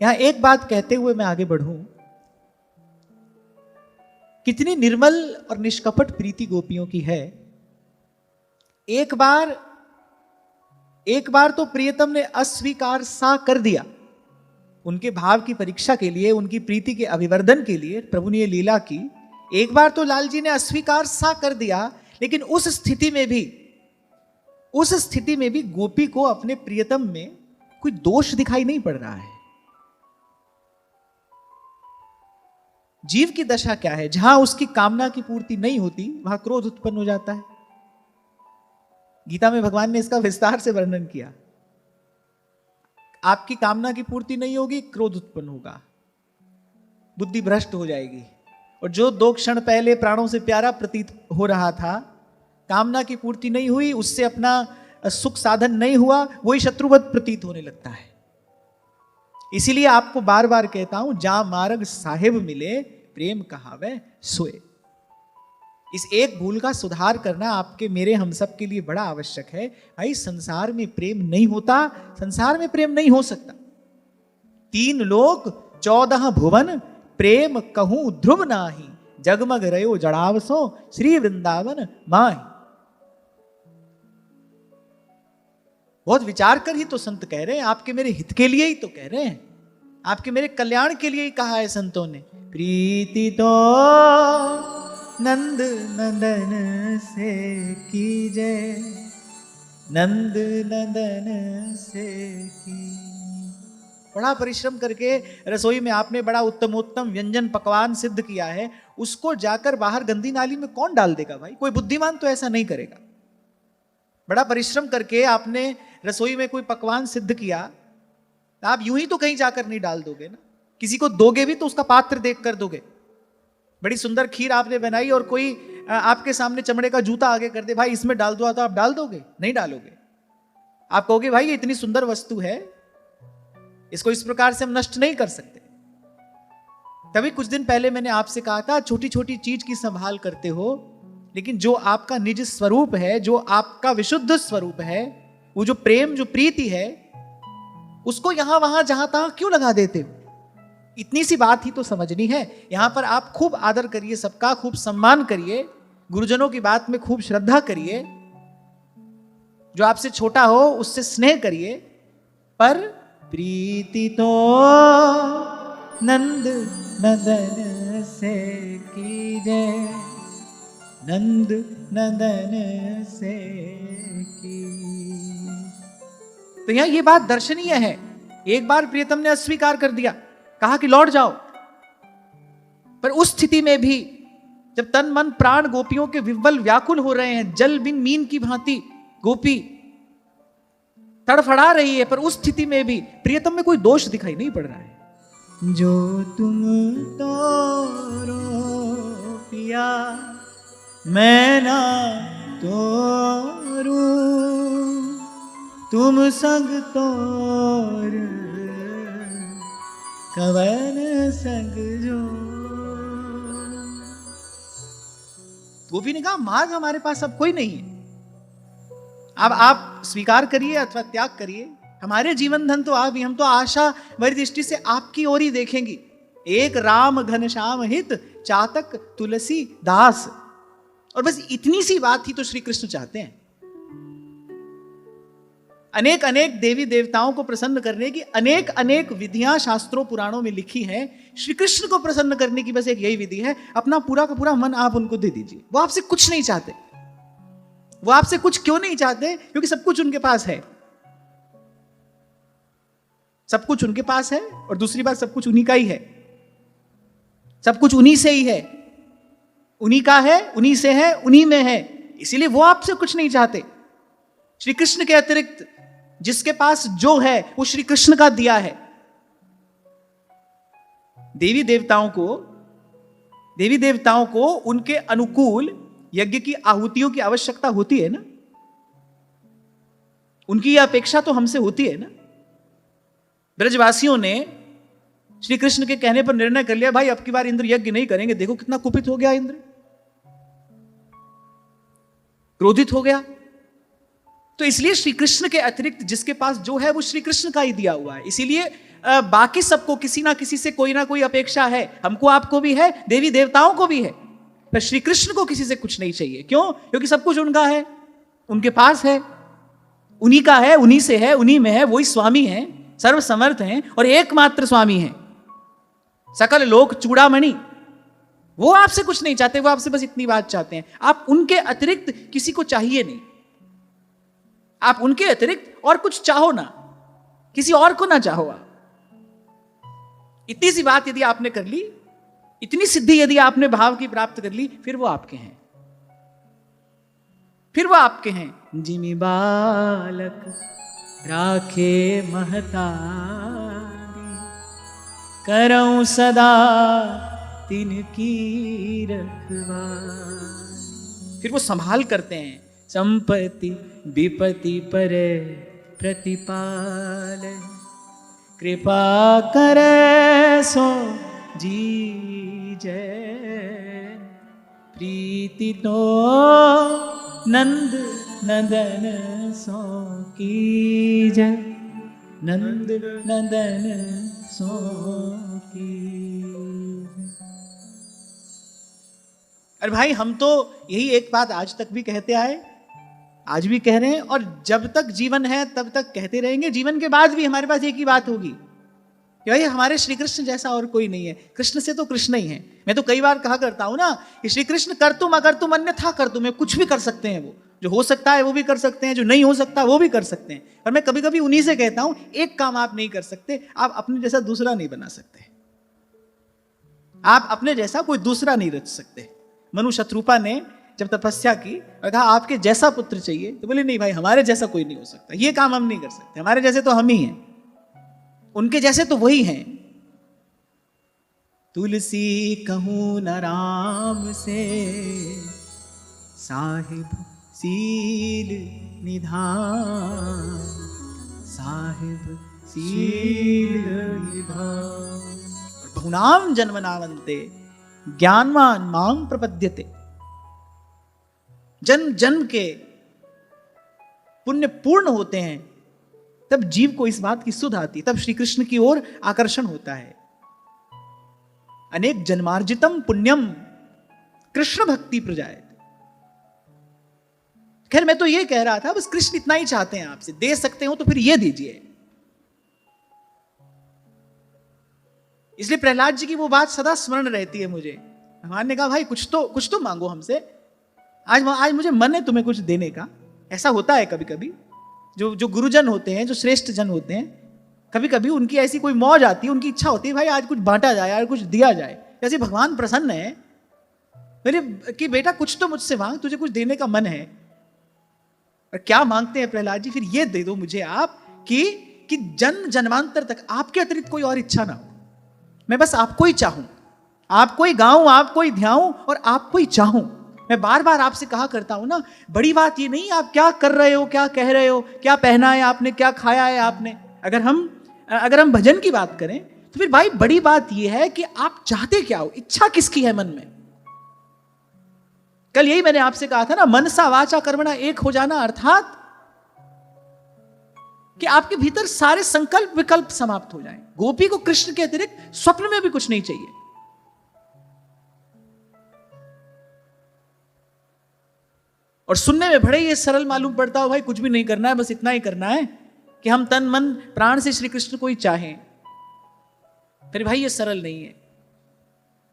यहां एक बात कहते हुए मैं आगे बढ़ूं, कितनी निर्मल और निष्कपट प्रीति गोपियों की है। एक बार तो प्रियतम ने अस्वीकार सा कर दिया। उनके भाव की परीक्षा के लिए, उनकी प्रीति के अभिवर्धन के लिए प्रभु ने ये लीला की। एक बार तो लाल जी ने अस्वीकार सा कर दिया, लेकिन उस स्थिति में भी गोपी को अपने प्रियतम में कोई दोष दिखाई नहीं पड़ रहा है। जीव की दशा क्या है? जहां उसकी कामना की पूर्ति नहीं होती वहां क्रोध उत्पन्न हो जाता है। गीता में भगवान ने इसका विस्तार से वर्णन किया। आपकी कामना की पूर्ति नहीं होगी, क्रोध उत्पन्न होगा, बुद्धि भ्रष्ट हो जाएगी। और जो 2 क्षण पहले प्राणों से प्यारा प्रतीत हो रहा था, कामना की पूर्ति नहीं हुई, उससे अपना सुख साधन नहीं हुआ, वही शत्रुवत प्रतीत होने लगता है। इसीलिए आपको बार बार कहता हूं, जा मार्ग साहिब मिले प्रेम कहावे सोए। इस एक भूल का सुधार करना आपके मेरे हम सब के लिए बड़ा आवश्यक है। भाई संसार में प्रेम नहीं होता, संसार में प्रेम नहीं हो सकता। 3 लोक 14 भुवन प्रेम कहूं ध्रुव नाही, जगमग रयो जड़ावसो श्री वृंदावन माही। बहुत विचार कर ही तो संत कह रहे हैं, आपके मेरे हित के लिए ही तो कह रहे हैं, आपके मेरे कल्याण के लिए ही कहा है संतों ने। प्रीति तो नंद नंदन से कीजे, नंद नंदन से की। बड़ा परिश्रम करके रसोई में आपने बड़ा उत्तमोत्तम व्यंजन पकवान सिद्ध किया है, उसको जाकर बाहर गंदी नाली में कौन डाल देगा भाई? कोई बुद्धिमान तो ऐसा नहीं करेगा। बड़ा परिश्रम करके आपने रसोई में कोई पकवान सिद्ध किया, आप यूं ही तो कहीं जाकर नहीं डाल दोगे ना। किसी को दोगे भी तो उसका पात्र देख कर दोगे। बड़ी सुंदर खीर आपने बनाई और कोई आपके सामने चमड़े का जूता आगे कर दे, भाई इसमें डाल दो, तो आप डाल दोगे? नहीं डालोगे। आप कहोगे भाई ये इतनी सुंदर वस्तु है, इसको इस प्रकार से हम नष्ट नहीं कर सकते। तभी कुछ दिन पहले मैंने आपसे कहा था, छोटी छोटी चीज की संभाल करते हो, लेकिन जो आपका निज स्वरूप है, जो आपका विशुद्ध स्वरूप है, वो जो प्रेम, जो प्रीति है, उसको यहां वहां जहां तहां क्यों लगा देते हो? इतनी सी बात ही तो समझनी है। यहां पर आप खूब आदर करिए, सबका खूब सम्मान करिए, गुरुजनों की बात में खूब श्रद्धा करिए, जो आपसे छोटा हो उससे स्नेह करिए, पर प्रीति तो नंद नंदन से कीजे, नंद नंदन से की। तो यहां ये बात दर्शनीय है। एक बार प्रियतम ने अस्वीकार कर दिया, कहा कि लौट जाओ, पर उस स्थिति में भी जब तन मन प्राण गोपियों के विह्वल व्याकुल हो रहे हैं, जल बिन मीन की भांति गोपी तड़फड़ा रही है, पर उस स्थिति में भी प्रियतम में कोई दोष दिखाई नहीं पड़ रहा है। जो तुम तोरो पिया मैं ना तोरू, तुम संग तोर कवन संग जो। गोपी ने कहा मार्ग हमारे पास अब कोई नहीं है, अब आप स्वीकार करिए अथवा त्याग करिए, हमारे जीवन धन तो आप ही, हम तो आशा भरी दृष्टि से आपकी ओर ही देखेंगी। एक राम घनश्याम हित चातक तुलसी दास। और बस इतनी सी बात ही तो श्री कृष्ण चाहते हैं। अनेक अनेक देवी देवताओं को प्रसन्न करने की अनेक अनेक विधियां शास्त्रों पुराणों में लिखी हैं। श्री कृष्ण को प्रसन्न करने की बस एक यही विधि है, अपना पूरा का पूरा मन आप उनको दे दीजिए। वो आपसे कुछ नहीं चाहते। वो आपसे कुछ क्यों नहीं चाहते? क्योंकि सब कुछ उनके पास है। सब कुछ उनके पास है, और दूसरी बात सब कुछ उन्हीं का ही है, सब कुछ उन्हीं से ही है, उन्हीं का है, उन्हीं से है, उन्हीं में है। इसीलिए वो आपसे कुछ नहीं चाहते। श्री कृष्ण के अतिरिक्त जिसके पास जो है वो श्री कृष्ण का दिया है। देवी देवताओं को उनके अनुकूल यज्ञ की आहुतियों की आवश्यकता होती है ना, उनकी यह अपेक्षा तो हमसे होती है ना। ब्रजवासियों ने श्री कृष्ण के कहने पर निर्णय कर लिया, भाई अब की बार इंद्र यज्ञ नहीं करेंगे। देखो कितना कुपित हो गया इंद्र, क्रोधित हो गया। तो इसलिए श्री कृष्ण के अतिरिक्त जिसके पास जो है वो श्री कृष्ण का ही दिया हुआ है। इसीलिए बाकी सबको किसी ना किसी से कोई ना कोई अपेक्षा है, हमको आपको भी है, देवी देवताओं को भी है, पर श्री कृष्ण को किसी से कुछ नहीं चाहिए। क्यों? क्योंकि सब कुछ उनका है, उनके पास है, उन्हीं का है, उन्हीं से है, उन्हीं में है, वही स्वामी है, सर्वसमर्थ हैं और एकमात्र स्वामी हैं, सकल लोक चूड़ामणि। वो आपसे कुछ नहीं चाहते, वो आपसे बस इतनी बात चाहते हैं, आप उनके अतिरिक्त किसी को चाहिए नहीं, आप उनके अतिरिक्त और कुछ चाहो ना, किसी और को ना चाहो आप। इतनी सी बात यदि आपने कर ली, इतनी सिद्धि यदि आपने भाव की प्राप्त कर ली, फिर वो आपके हैं, फिर वो आपके हैं। जिमि बालक राखे महतारी, करऊं सदा तिनकी रखवारी। फिर वो संभाल करते हैं, संपत्ति विपत्ति पर प्रतिपाल, कृपा करे सो जी जय, प्रीति तो नंद नंदन सो की जय, नंद नंदन सो की। अरे भाई, हम तो यही एक बात आज तक भी कहते आए, आज भी कह रहे हैं, और जब तक जीवन है तब तक कहते रहेंगे। जीवन के बाद भी हमारे पास एक ही बात होगी कि भाई हमारे श्री कृष्ण जैसा और कोई नहीं है, कृष्ण से तो कृष्ण ही है। मैं तो कई बार कहा करता हूं ना कि श्री कृष्ण कर तुम अगर तुम अन्यथा कर तुम, कुछ भी कर सकते हैं, वो जो हो सकता है वो भी कर सकते हैं, जो नहीं हो सकता वो भी कर सकते हैं। और मैं कभी कभी उन्हीं से कहता हूं, एक काम आप नहीं कर सकते, आप अपने जैसा दूसरा नहीं बना सकते, आप अपने जैसा कोई दूसरा नहीं रच सकते। मनु शत्रुपा ने जब तपस्या की और कहा आपके जैसा पुत्र चाहिए, तो बोले नहीं भाई, हमारे जैसा कोई नहीं हो सकता, ये काम हम नहीं कर सकते, हमारे जैसे तो हम ही हैं, उनके जैसे तो वही हैं। तुलसी कहूं न राम से, साहिब सील निधान, साहिब सील निधान। बहुनाम जन्मनावन्ते ज्ञानवान मां प्रपद्यते। जन्म जन्म के पुण्य पूर्ण होते हैं, तब जीव को इस बात की सुध आती, तब श्री कृष्ण की ओर आकर्षण होता है। अनेक जन्मार्जितम पुण्यम कृष्ण भक्ति प्रजायते। खैर, मैं तो ये कह रहा था, बस कृष्ण इतना ही चाहते हैं आपसे, दे सकते हो तो फिर ये दीजिए। इसलिए प्रहलाद जी की वो बात सदा स्मरण रहती है मुझे। भगवान ने कहा भाई कुछ तो मांगो हमसे, आज मुझे मन है तुम्हें कुछ देने का। ऐसा होता है कभी कभी, जो गुरुजन होते हैं, जो श्रेष्ठ जन होते हैं, कभी कभी उनकी ऐसी कोई मौज आती है, उनकी इच्छा होती है भाई आज कुछ बांटा जाए, आज कुछ दिया जाए। जैसे भगवान प्रसन्न है मेरे कि बेटा कुछ तो मुझसे मांग, तुझे कुछ देने का मन है। और क्या मांगते हैं प्रहलाद जी? फिर ये दे दो मुझे आप कि जन्म जन्मांतर तक आपके अतिरिक्त कोई और इच्छा ना हो, मैं बस आपको ही चाहूं, आपको ही गाऊं, आपको ही ध्याऊं और आपको ही चाहूं। मैं बार बार आपसे कहा करता हूं ना, बड़ी बात ये नहीं आप क्या कर रहे हो, क्या कह रहे हो, क्या पहना है आपने, क्या खाया है आपने। अगर हम भजन की बात करें तो फिर भाई बड़ी बात यह है कि आप चाहते क्या हो, इच्छा किसकी है मन में। कल यही मैंने आपसे कहा था ना, मनसा वाचा कर्मणा एक हो जाना, अर्थात कि आपके भीतर सारे संकल्प विकल्प समाप्त हो जाएं। गोपी को कृष्ण के अतिरिक्त स्वप्न में भी कुछ नहीं चाहिए। और सुनने में बड़े ये सरल मालूम पड़ता हो, भाई कुछ भी नहीं करना है, बस इतना ही करना है कि हम तन मन प्राण से श्री कृष्ण को ही चाहें। फिर भाई ये सरल नहीं है।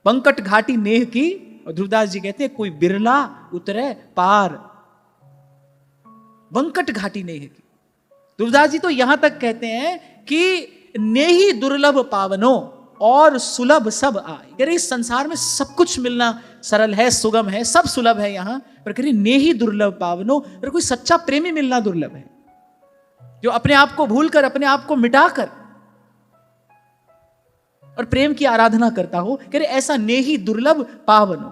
पंकट घाटी नेह की, और ध्रुवदास जी कहते हैं कोई बिरला उतरे पार। वंकट घाटी नेह की, ध्रुवदास जी तो यहां तक कहते हैं कि नेही दुर्लभ पावनो और सुलभ सब आए। कह रहे इस संसार में सब कुछ मिलना सरल है, सुगम है, सब सुलभ है यहां, पर कह रहे नेही दुर्लभ पावनो, पर कोई सच्चा प्रेमी मिलना दुर्लभ है, जो अपने आप को भूलकर, अपने आप को मिटाकर और प्रेम की आराधना करता हो। कह रहे ऐसा नेही दुर्लभ पावनो।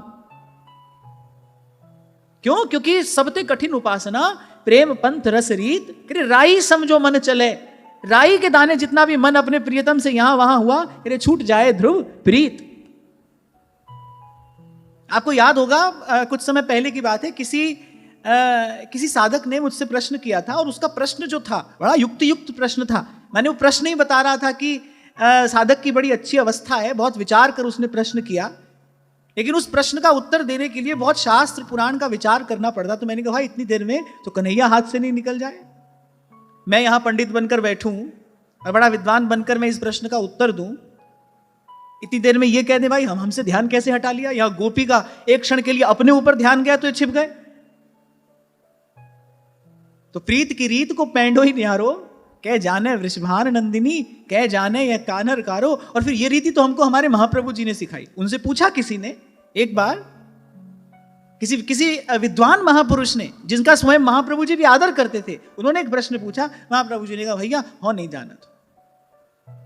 क्यों? क्योंकि सबते कठिन उपासना प्रेम पंथ रस रीत। कह रहे राई समझो मन चले, राई के दाने जितना भी मन अपने प्रियतम से यहां वहां हुआ, कह रहे छूट जाए ध्रुव प्रीत। आपको याद होगा कुछ समय पहले की बात है, किसी साधक ने मुझसे प्रश्न किया था, और उसका प्रश्न जो था बड़ा युक्तियुक्त प्रश्न था। मैंने वो प्रश्न ही बता रहा था कि साधक की बड़ी अच्छी अवस्था है, बहुत विचार कर उसने प्रश्न किया, लेकिन उस प्रश्न का उत्तर देने के लिए बहुत शास्त्र पुराण का विचार करना पड़ता। तो मैंने कहा भाई इतनी देर में तो कन्हैया हाथ से नहीं निकल जाए, मैं यहां पंडित बनकर बैठूं और बड़ा विद्वान बनकर मैं इस प्रश्न का उत्तर दूं, इतनी देर में ये कह दे भाई हमसे ध्यान कैसे हटा लिया। यहां गोपी का एक क्षण के लिए अपने ऊपर ध्यान गया तो ये छिप गए। तो प्रीत की रीत को पैंडो ही निहारो, कह जाने वृषभान नंदिनी, कह जाने यह कानर कारो। और फिर ये रीति तो हमको हमारे महाप्रभु जी ने सिखाई। उनसे पूछा किसी ने एक बार, किसी विद्वान महापुरुष ने जिनका स्वयं महाप्रभु जी भी आदर करते थे, उन्होंने एक प्रश्न पूछा। महाप्रभु जी ने कहा भैया हो नहीं जाना तो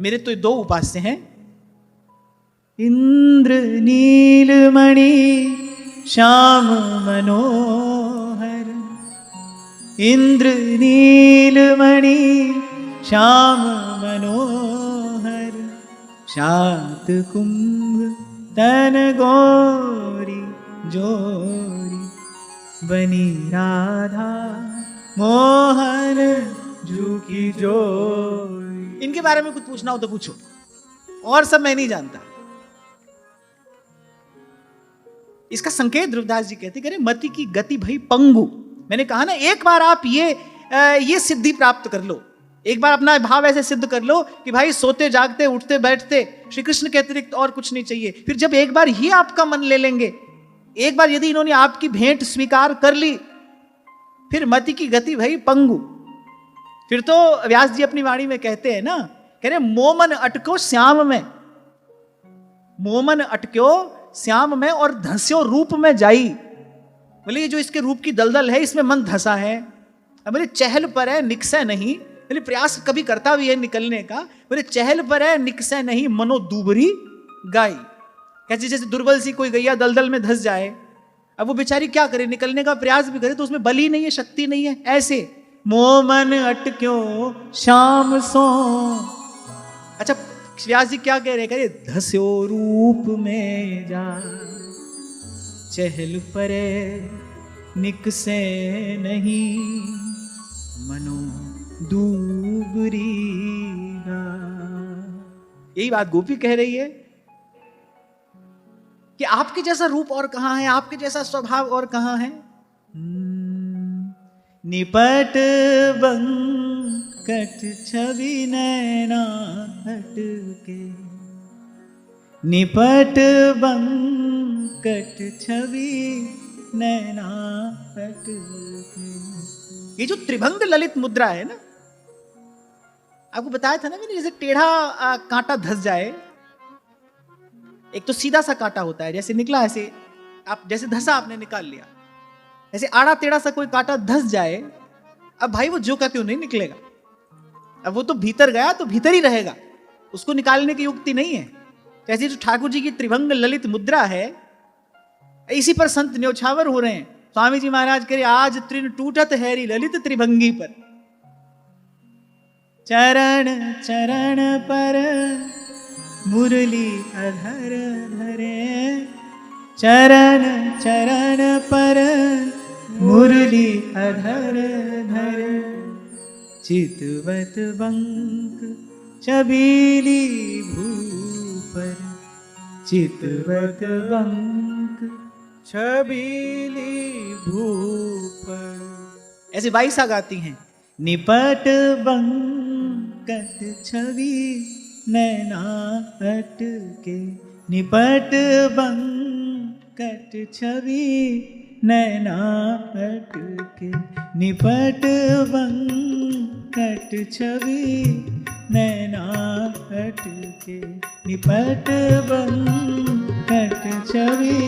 मेरे तो दो उपास्य हैं, इंद्र नीलमणि श्याम मनोहर, इंद्र नीलमणि श्याम मनोहर, शात कुंभ तन गौरी जोरी, बनी राधा मोहन झुकी जोरी। इनके बारे में कुछ पूछना हो तो पूछो, और सब मैं नहीं जानता। इसका संकेत ध्रुवदास जी कहते करे मति की गति भई पंगु। मैंने कहा ना एक बार आप ये सिद्धि प्राप्त कर लो, एक बार अपना भाव ऐसे सिद्ध कर लो कि भाई सोते जागते उठते बैठते श्री कृष्ण के अतिरिक्त और कुछ नहीं चाहिए। फिर जब एक बार ही आपका मन ले लेंगे, एक बार यदि इन्होंने आपकी भेंट स्वीकार कर ली, फिर मति की गति भई पंगु। फिर तो व्यास जी अपनी वाणी में कहते हैं ना, कह रहे मोमन अटको श्याम में, मोमन अटक्यो श्याम में और धस्यो रूप में जाई। बोले ये जो इसके रूप की दलदल है इसमें मन धसा है। बोले चहल पर है निकसे नहीं, बोले प्रयास कभी करता भी है निकलने का, बोले चहल पर है निकसे नहीं मनो दूबरी गाई। कैसे जैसे दुर्बल सी कोई गैया दलदल में धस जाए, अब वो बेचारी क्या करे, निकलने का प्रयास भी करे तो उसमें बल ही नहीं है, शक्ति नहीं है। ऐसे मोमन अटक्यो श्याम सो। अच्छा व्यास जी क्या कह रहे, कह रहे धस्यो रूप में जा, चहल परे निकसे नहीं मनो दूबरी गा। यही बात गोपी कह रही है कि आपके जैसा रूप और कहां है, आपके जैसा स्वभाव और कहां है। निपट बंकट छवि नैना हटके, निपट बंकट छवि नैना हटके। ये जो त्रिभंग ललित मुद्रा है ना, आपको बताया था ना मैंने, जैसे टेढ़ा कांटा धस जाए, एक तो सीधा सा कांटा होता है जैसे निकला, ऐसे आप जैसे धसा आपने निकाल लिया, ऐसे आड़ा टेढ़ा सा कोई कांटा धस जाए, अब भाई वो जो कहते हो नहीं निकलेगा, अब वो तो भीतर गया तो भीतर ही रहेगा, उसको निकालने की युक्ति नहीं है। जैसे जो ठाकुर जी की त्रिभंग ललित मुद्रा है, इसी पर संत न्योछावर हो रहे हैं। स्वामी जी महाराज कह रहे आज तृण टूटत हैरी ललित त्रिभंगी पर, चरण चरण पर मुरली अधर धरे, चरण चरण पर मुरली अधर धरे, चितवत बंक छबीली भूपर, चितवत बंक छबीली भूपर। ऐसे बाईसा गाती हैं। निपट बंकट छवि नैना हटके, निपट बंकट छवि नैना हटके, निपट बंकट छवि नैना हटके, निपट बंकट छवि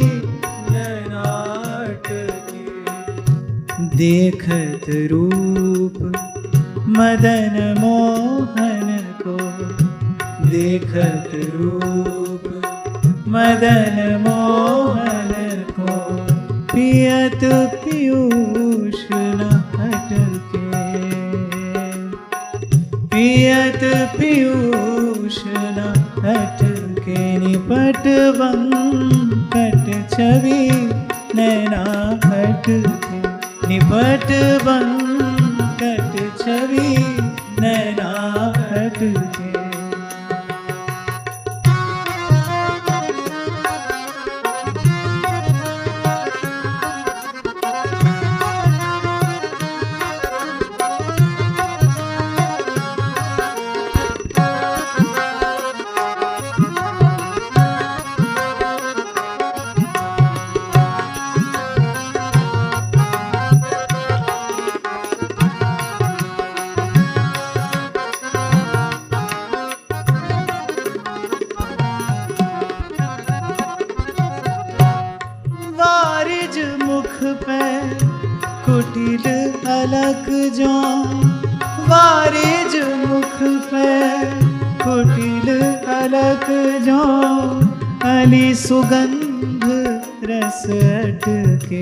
नैना हटके। देखत रूप मदन मोहन को, देखत रूप मदन मोहन को, पियत पीयूष न हटके, पियत पीयूष न हटके, निपट बंकट छवि नैना हटके, निपट बंकट छवि नैना हटके। अलक जो वारिज मुख पे कुटिल अलक जो अली सुगंध रस अटके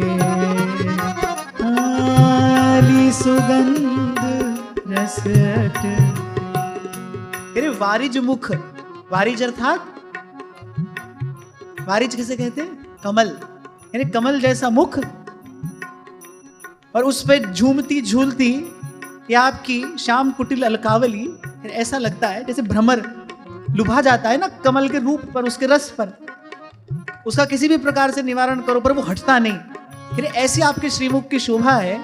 अली सुगंध रस अटके। अरे वारिज मुख, वारिज अर्थात वारिज किसे कहते हैं? कमल, यानी कमल जैसा मुख, और उस पे झूमती झूलती ये आपकी श्याम कुटिल अलकावली। ऐसा लगता है जैसे भ्रमर लुभा जाता है ना कमल के रूप पर, उसके रस पर, उसका किसी भी प्रकार से निवारण करो पर वो हटता नहीं। फिर ऐसी आपके श्रीमुख की शोभा है।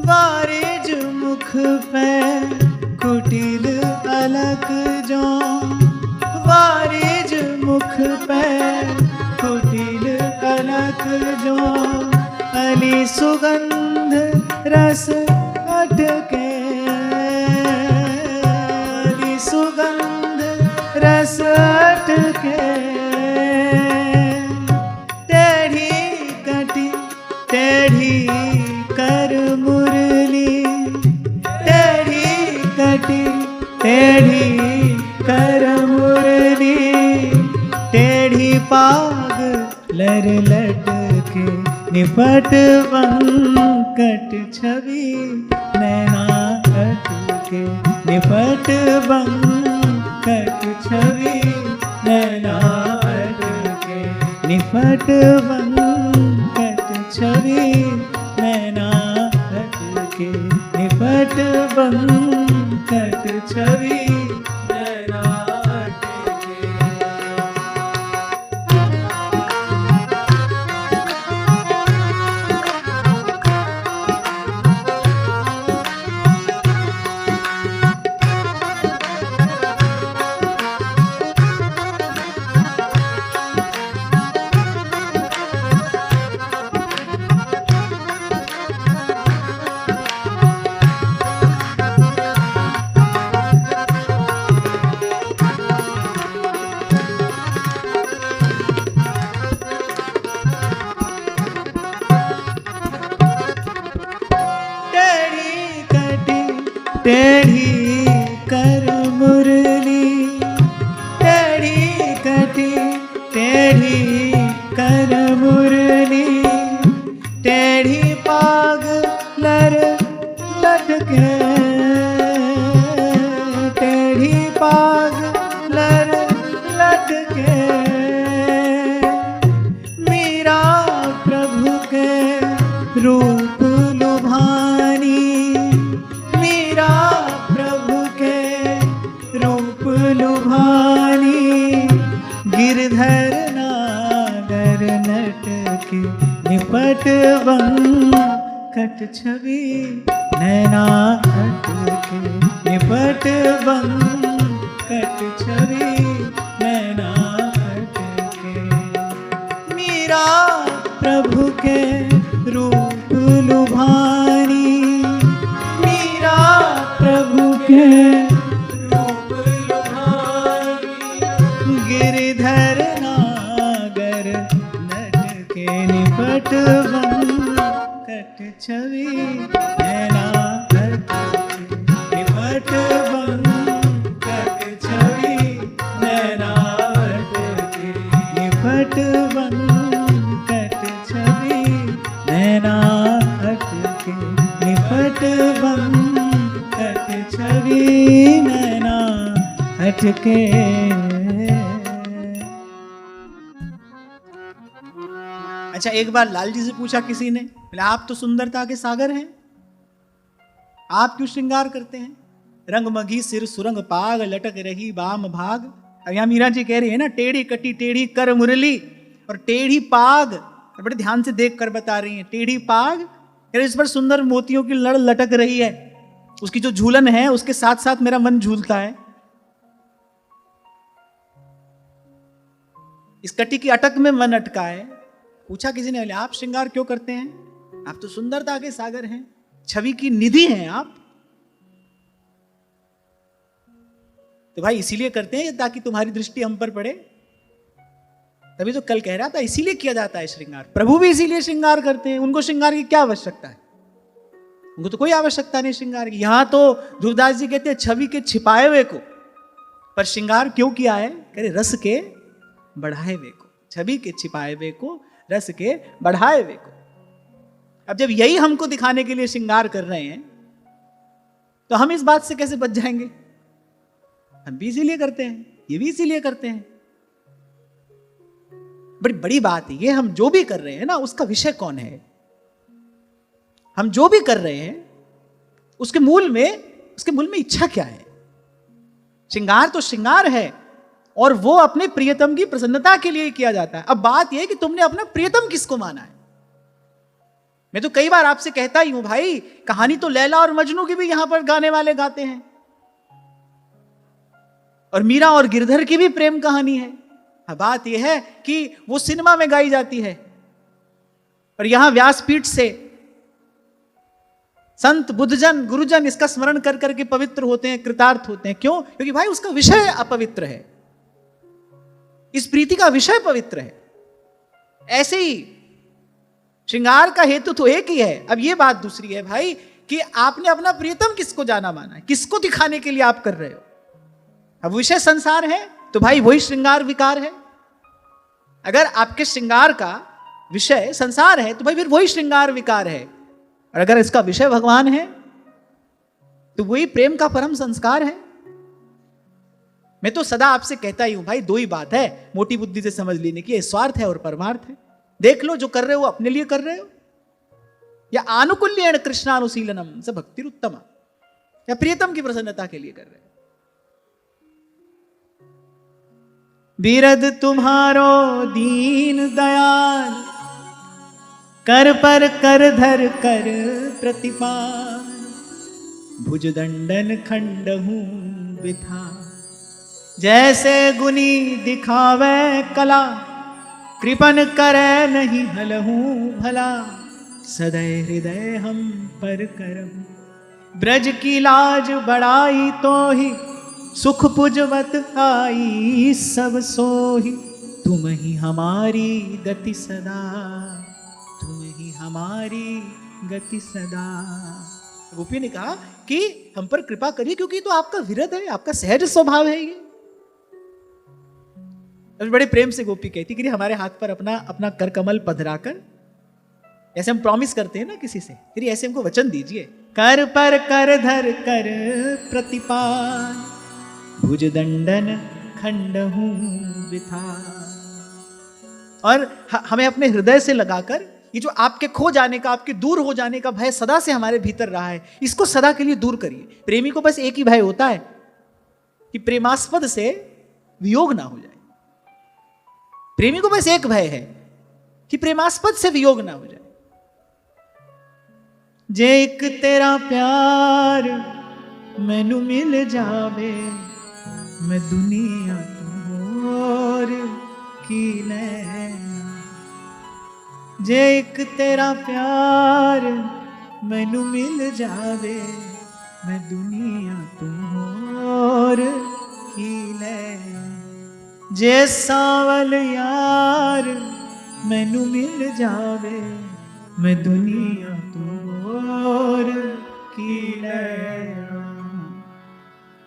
वारिज मुख पे कुटिल अलक जो वारिज मुख पे कुटिल अलक जो अली सुगंध रस अटके अली सुगंध रस अटके। टेढ़ी कटी टेढ़ी कर मुरली टेढ़ी कटी टेढ़ी कर मुरली टेढ़ी पाग लर लटके निपट बंकट छवि नैना अटके निपट बंकट छवि नैना अटके निपट बंकट छवि नैना अटके निपट बंकट छवि नैना अटके। टेढ़ी कर मुरली टेढ़ी कटी टेढ़ी कर मुरली टेढ़ी पाग लर लटके टेढ़ी पाग लर लटके। मीरा प्रभु के रूप लुभानी मीरा प्रभु के रूप लुभानी गिरधर नागर नटके निपट बंकट छवि नैना अटके निपट बंकट छवि नैना अटके। मीरा प्रभु के रूप लुभानी मीरा प्रभु के रूप लुभानी गिरधर नागर नटके निपट बंकट छवि नैना अटके निपट बंकट छवि नैना अटके निपट बंकट छवि नैना अटके निपट बंकट छवि नैना अटके। अच्छा, एक बार लाल जी से पूछा किसी ने, बोले आप तो सुंदरता के सागर हैं, आप क्यों श्रृंगार करते हैं? रंग मघी सिर सुरंग पाग लटक रही बाम भाग। अब यहाँ मीरा जी कह रही है ना, टेढ़ी कटी टेढ़ी कर मुरली और टेढ़ी पाग, बड़े ध्यान से देख कर बता रही है। टेढ़ी पाग इस पर सुंदर मोतियों की लड़ लटक रही है, उसकी जो झूलन है उसके साथ साथ मेरा मन झूलता है। इस कटी की अटक में मन अटका है। पूछा किसी ने, बोले आप श्रृंगार क्यों करते हैं? आप तो सुंदरता के सागर हैं, छवि की निधि हैं आप। तो भाई इसीलिए करते हैं ताकि तुम्हारी दृष्टि हम पर पड़े। तभी तो कल कह रहा था इसीलिए किया जाता है श्रृंगार। प्रभु भी इसीलिए श्रृंगार करते हैं, उनको श्रृंगार की क्या आवश्यकता है? उनको तो कोई आवश्यकता नहीं श्रृंगार की। यहां तो ध्रुवदास जी कहते हैं छवि के छिपाए हुए को, पर श्रृंगार क्यों किया है? कह रहे रस के बढ़ाए हुए को, छवि के छिपाए हुए को, रस के बढ़ाए हुए को। अब जब यही हमको दिखाने के लिए श्रृंगार कर रहे हैं, तो हम इस बात से कैसे बच जाएंगे? हम भी इसीलिए करते हैं, ये भी इसीलिए करते हैं। बड़ी बड़ी बात है ये, हम जो भी कर रहे हैं ना, उसका विषय कौन है? हम जो भी कर रहे हैं उसके मूल में इच्छा क्या है? श्रृंगार तो श्रृंगार है, और वो अपने प्रियतम की प्रसन्नता के लिए किया जाता है। अब बात यह है कि तुमने अपना प्रियतम किसको माना है? मैं तो कई बार आपसे कहता ही हूं भाई, कहानी तो लैला और मजनू की भी यहां पर गाने वाले गाते हैं, और मीरा और गिरधर की भी प्रेम कहानी है। बात यह है कि वो सिनेमा में गाई जाती है, और यहां व्यासपीठ से संत बुद्धजन गुरुजन इसका स्मरण कर करके पवित्र होते हैं, कृतार्थ होते हैं। क्यों? क्योंकि भाई उसका विषय अपवित्र है, इस प्रीति का विषय पवित्र है। ऐसे ही श्रृंगार का हेतु तो एक ही है। अब ये बात दूसरी है भाई कि आपने अपना प्रियतम किसको जाना माना है, किसको दिखाने के लिए आप कर रहे हो। अब विषय संसार है तो भाई वही श्रृंगार विकार है। अगर आपके श्रृंगार का विषय संसार है तो भाई फिर वही श्रृंगार विकार है, और अगर इसका विषय भगवान है तो वही प्रेम का परम संस्कार है। मैं तो सदा आपसे कहता ही हूं भाई, दो ही बात है मोटी बुद्धि से समझ लेने की, स्वार्थ है और परमार्थ है। देख लो जो कर रहे हो अपने लिए कर रहे हो, या आनुकूल्येन कृष्णानुशीलनम स भक्तिरुत्तमा, या प्रियतम की प्रसन्नता के लिए कर रहे हो। बिरद तुम्हारो दीन दयाल, कर पर कर धर कर प्रतिपाल, भुजदंडन खंडहू बिथा, जैसे गुनी दिखावे कला, कृपन करे नहीं भलहू भला, सदै हृदय हम पर करम, ब्रज की लाज बढ़ाई तो ही, सुख पुजवत आई सब सोही, तुम ही हमारी गति सदा, तुम ही हमारी गति सदा। गोपी ने कहा कि हम पर कृपा करिए, क्योंकि तो आपका विरध है, आपका सहज स्वभाव है ये। बड़े प्रेम से गोपी कहती कि हमारे हाथ पर अपना अपना कर कमल पधराकर, ऐसे हम प्रॉमिस करते हैं ना किसी से, फिर ऐसे हमको वचन दीजिए, कर पर कर धर कर प्रतिपाल, भुजदंडन खंडहू बिथा। और हमें अपने हृदय से लगाकर ये जो आपके खो जाने का, आपके दूर हो जाने का भय सदा से हमारे भीतर रहा है, इसको सदा के लिए दूर करिए। प्रेमी को बस एक ही भय होता है कि प्रेमास्पद से वियोग ना हो जाए। प्रेमी को बस एक भय है कि प्रेमास्पद से वियोग ना हो जाए। जे एक तेरा प्यार मैनू मिल जावे, मैं दुनिया तोर की नैना। जे एक तेरा प्यार मैनू मिल जावे, मैं दुनिया तोर की नैना। जे सावल यार मैनू मिल जावे, मैं दुनिया तोर की नैना।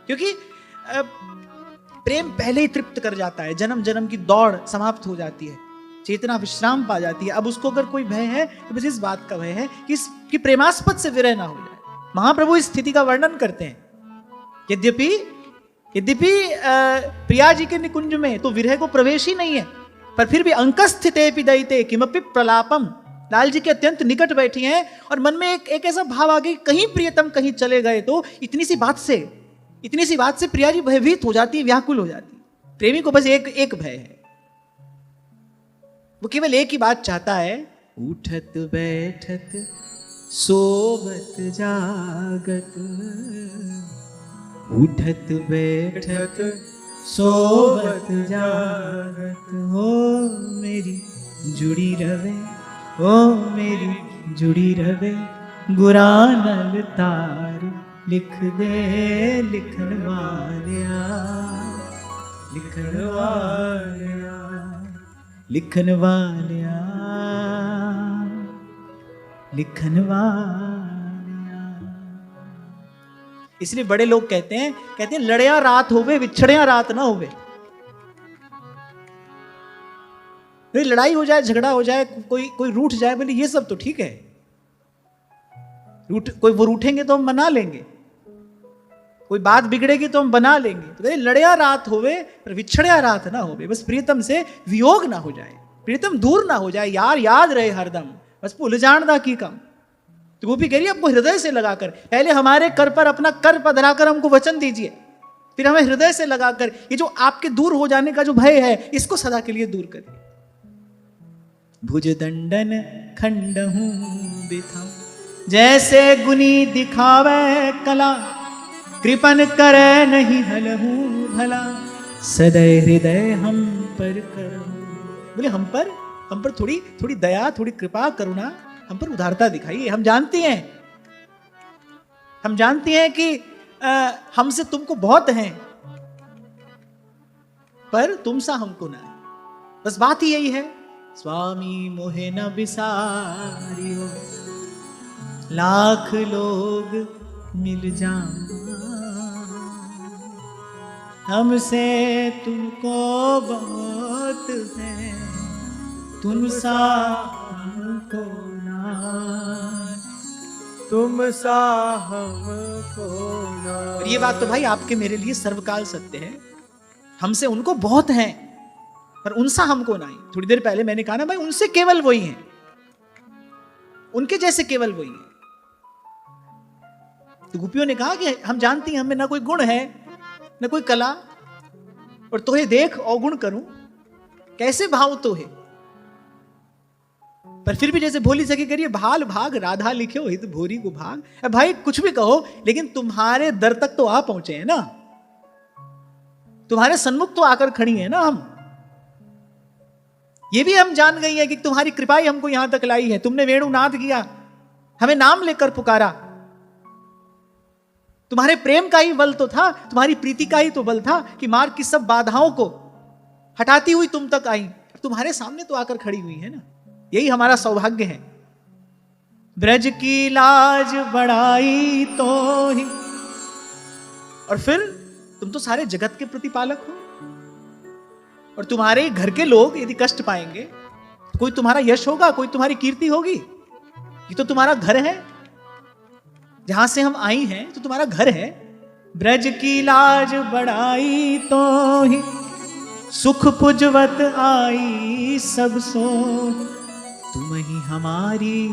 क्योंकि प्रेम पहले ही तृप्त कर जाता है, जन्म जन्म की दौड़ समाप्त हो जाती है, चेतना विश्राम पा जाती है। अब उसको अगर कोई भय है तो बस इस बात का भय है कि प्रेमास्पद से विरह ना हो जाए। महाप्रभु इस स्थिति का वर्णन करते हैं। यद्यपि प्रिया जी के निकुंज में तो विरह को प्रवेश ही नहीं है, पर फिर भी अंकस्थिते पिदयिते किमपि प्रलापम, लाल जी के अत्यंत निकट बैठी हैं और मन में एक ऐसा भाव आ गया, कहीं प्रियतम कहीं चले गए तो इतनी सी बात से प्रिया जी भयभीत हो जाती है, व्याकुल हो जाती है। प्रेमी को बस एक भय है, वो केवल एक ही बात चाहता है, उठत बैठत सोवत जागत, उठत बैठत सोवत जागत, हो मेरी जुड़ी रवे, हो मेरी जुड़ी रवे, गुरानल तार लिख दे लिखन वालिया, लिखन वालिया। लिखन वालिया लिखन वालिया। इसलिए बड़े लोग कहते हैं लड़िया रात होवे विछड़िया रात ना होवे। लड़ाई हो जाए, झगड़ा हो जाए, कोई रूठ जाए, बोले ये सब तो ठीक है, वो रूठेंगे तो हम मना लेंगे, कोई बात बिगड़ेगी तो हम बना लेंगे। तो लड़िया रात होवे पर विछड़िया रात ना होवे। बस प्रियतम से वियोग ना हो जाए, प्रियतम दूर ना हो जाए, यार याद रहे हरदम, बस भूल जानदा की कम। तो वो भी कह रही है आपको हृदय से लगाकर, पहले हमारे कर पर अपना कर पधराकर हमको वचन दीजिए, फिर हमें हृदय से लगाकर ये जो आपके दूर हो जाने का जो भय है इसको सदा के लिए दूर करिए। भुज दंडन खंडहूं बिथाऊं, जैसे गुनी दिखावे कला, कृपन करे नहीं हलहूं भला, सदैव हृदय हम पर करो। बोले हम पर थोड़ी दया, थोड़ी कृपा, करुणा, हम पर उदारता दिखाइए। हम जानती हैं कि हमसे तुमको बहुत हैं, पर तुम सा हमको ना है। बस बात ही यही है, स्वामी मोहे न बिसारियो, लाख लोग मिल जाऊं, हमसे तुमको बहुत है, तुम सा हमको ना, तुम सा हमको ना। और ये बात तो भाई आपके मेरे लिए सर्वकाल सत्य है। हमसे उनको बहुत हैं पर उनसा हमको नहीं। थोड़ी देर पहले मैंने कहा ना भाई, उनसे केवल वही हैं, उनके जैसे केवल वही है। तो गोपियों ने कहा कि हम जानती हैं हमें ना कोई गुण है न कोई कला, और तोहे देख अवगुण करूं, कैसे भाव तो है। पर फिर भी जैसे भोली सखी करिए, भाल भाग राधा लिखे हो हित भोरी को भाग। अब भाई कुछ भी कहो, लेकिन तुम्हारे दर तक तो आ पहुंचे हैं ना, तुम्हारे सन्मुख तो आकर खड़ी है ना। हम ये भी हम जान गई है कि तुम्हारी कृपा ही हमको यहां तक लाई है। तुमने वेणुनाद किया, हमें नाम लेकर पुकारा, तुम्हारे प्रेम का ही बल तो था, तुम्हारी प्रीति का ही तो बल था कि मार्ग की सब बाधाओं को हटाती हुई तुम तक आई, तुम्हारे सामने तो आकर खड़ी हुई है ना। यही हमारा सौभाग्य है। ब्रज की लाज बढ़ाई तो ही, और फिर तुम तो सारे जगत के प्रतिपालक हो, और तुम्हारे घर के लोग यदि कष्ट पाएंगे तो कोई तुम्हारा यश होगा, कोई तुम्हारी कीर्ति होगी। ये तो तुम्हारा घर है, जहां से हम आई हैं तो तुम्हारा घर है। ब्रज की लाज बढ़ाई तो ही, सुख पुजवत आई सब सो, तुम ही हमारी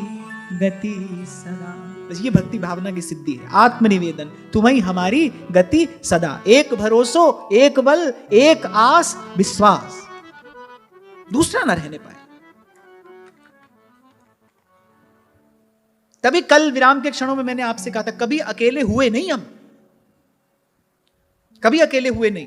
गति सदा। बस ये भक्ति भावना की सिद्धि है, आत्मनिवेदन। तुम ही हमारी गति सदा, एक भरोसो, एक बल, एक आस, विश्वास, दूसरा न रहने पाए। तभी कल विराम के क्षणों में मैंने आपसे कहा था, कभी अकेले हुए नहीं हम, कभी अकेले हुए नहीं।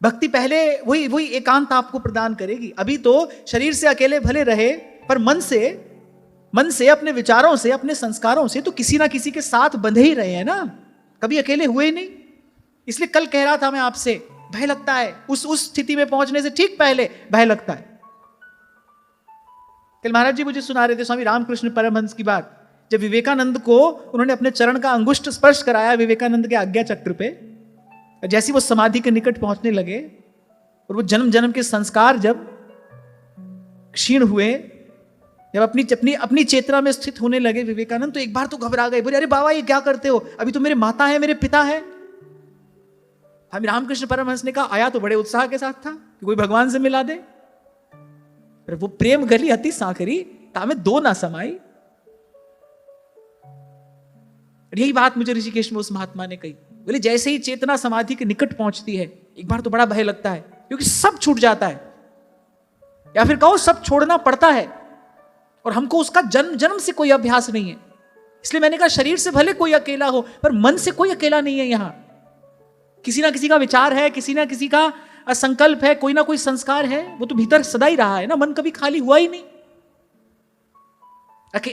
भक्ति पहले वही एकांत आपको प्रदान करेगी। अभी तो शरीर से अकेले भले रहे, पर मन से अपने विचारों से, अपने संस्कारों से तो किसी ना किसी के साथ बंधे ही रहे हैं ना, कभी अकेले हुए नहीं। इसलिए कल कह रहा था मैं आपसे, भय लगता है उस स्थिति में पहुंचने से ठीक पहले भय लगता है। कल महाराज जी मुझे सुना रहे थे स्वामी रामकृष्ण परमहंस की बात, जब विवेकानंद को उन्होंने अपने चरण का अंगुष्ठ स्पर्श कराया विवेकानंद के आज्ञा चक्र पे, जैसे वो समाधि के निकट पहुंचने लगे और वो जन्म जन्म के संस्कार जब क्षीण हुए, जब अपनी चेतना में स्थित होने लगे विवेकानंद, तो एक बार तो घबरा गए, बोले अरे बाबा ये क्या करते हो, अभी तो मेरे माता है, मेरे पिता है। स्वामी रामकृष्ण परमहंस ने कहा, आया तो बड़े उत्साह के साथ था कि कोई भगवान से मिला दे, पर वो प्रेम गली अति साकरी, तामे दो ना समाई। यही बात मुझे ऋषिकेश में उस महात्मा ने कही, बोले जैसे ही चेतना समाधि के निकट पहुंचती है, एक बार तो बड़ा भय लगता है, क्योंकि सब छूट जाता है, या फिर कहो सब छोड़ना पड़ता है, और हमको उसका जन्म जन्म से कोई अभ्यास नहीं है। इसलिए मैंने कहा शरीर से भले कोई अकेला हो, पर मन से कोई अकेला नहीं है। यहां किसी ना किसी का विचार है, किसी ना किसी का संकल्प है, कोई ना कोई संस्कार है, वो तो भीतर सदा ही रहा है ना, मन कभी खाली हुआ ही नहीं।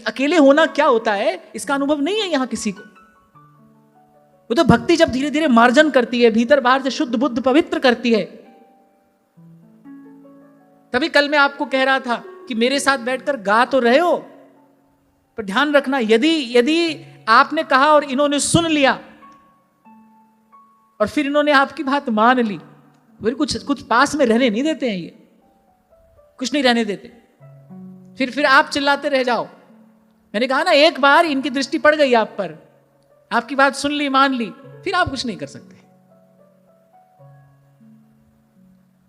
अकेले होना क्या होता है इसका अनुभव नहीं है यहां किसी को। वो तो भक्ति जब धीरे धीरे मार्जन करती है, भीतर बाहर से शुद्ध बुद्ध पवित्र करती है, तभी कल मैं आपको कह रहा था कि मेरे साथ बैठकर गा तो रहे हो, पर ध्यान रखना, यदि आपने कहा और इन्होंने सुन लिया और फिर इन्होंने आपकी बात मान ली, फिर कुछ पास में रहने नहीं देते हैं, ये कुछ नहीं रहने देते। फिर आप चिल्लाते रह जाओ। मैंने कहा ना, एक बार इनकी दृष्टि पड़ गई आप पर, आपकी बात सुन ली, मान ली, फिर आप कुछ नहीं कर सकते।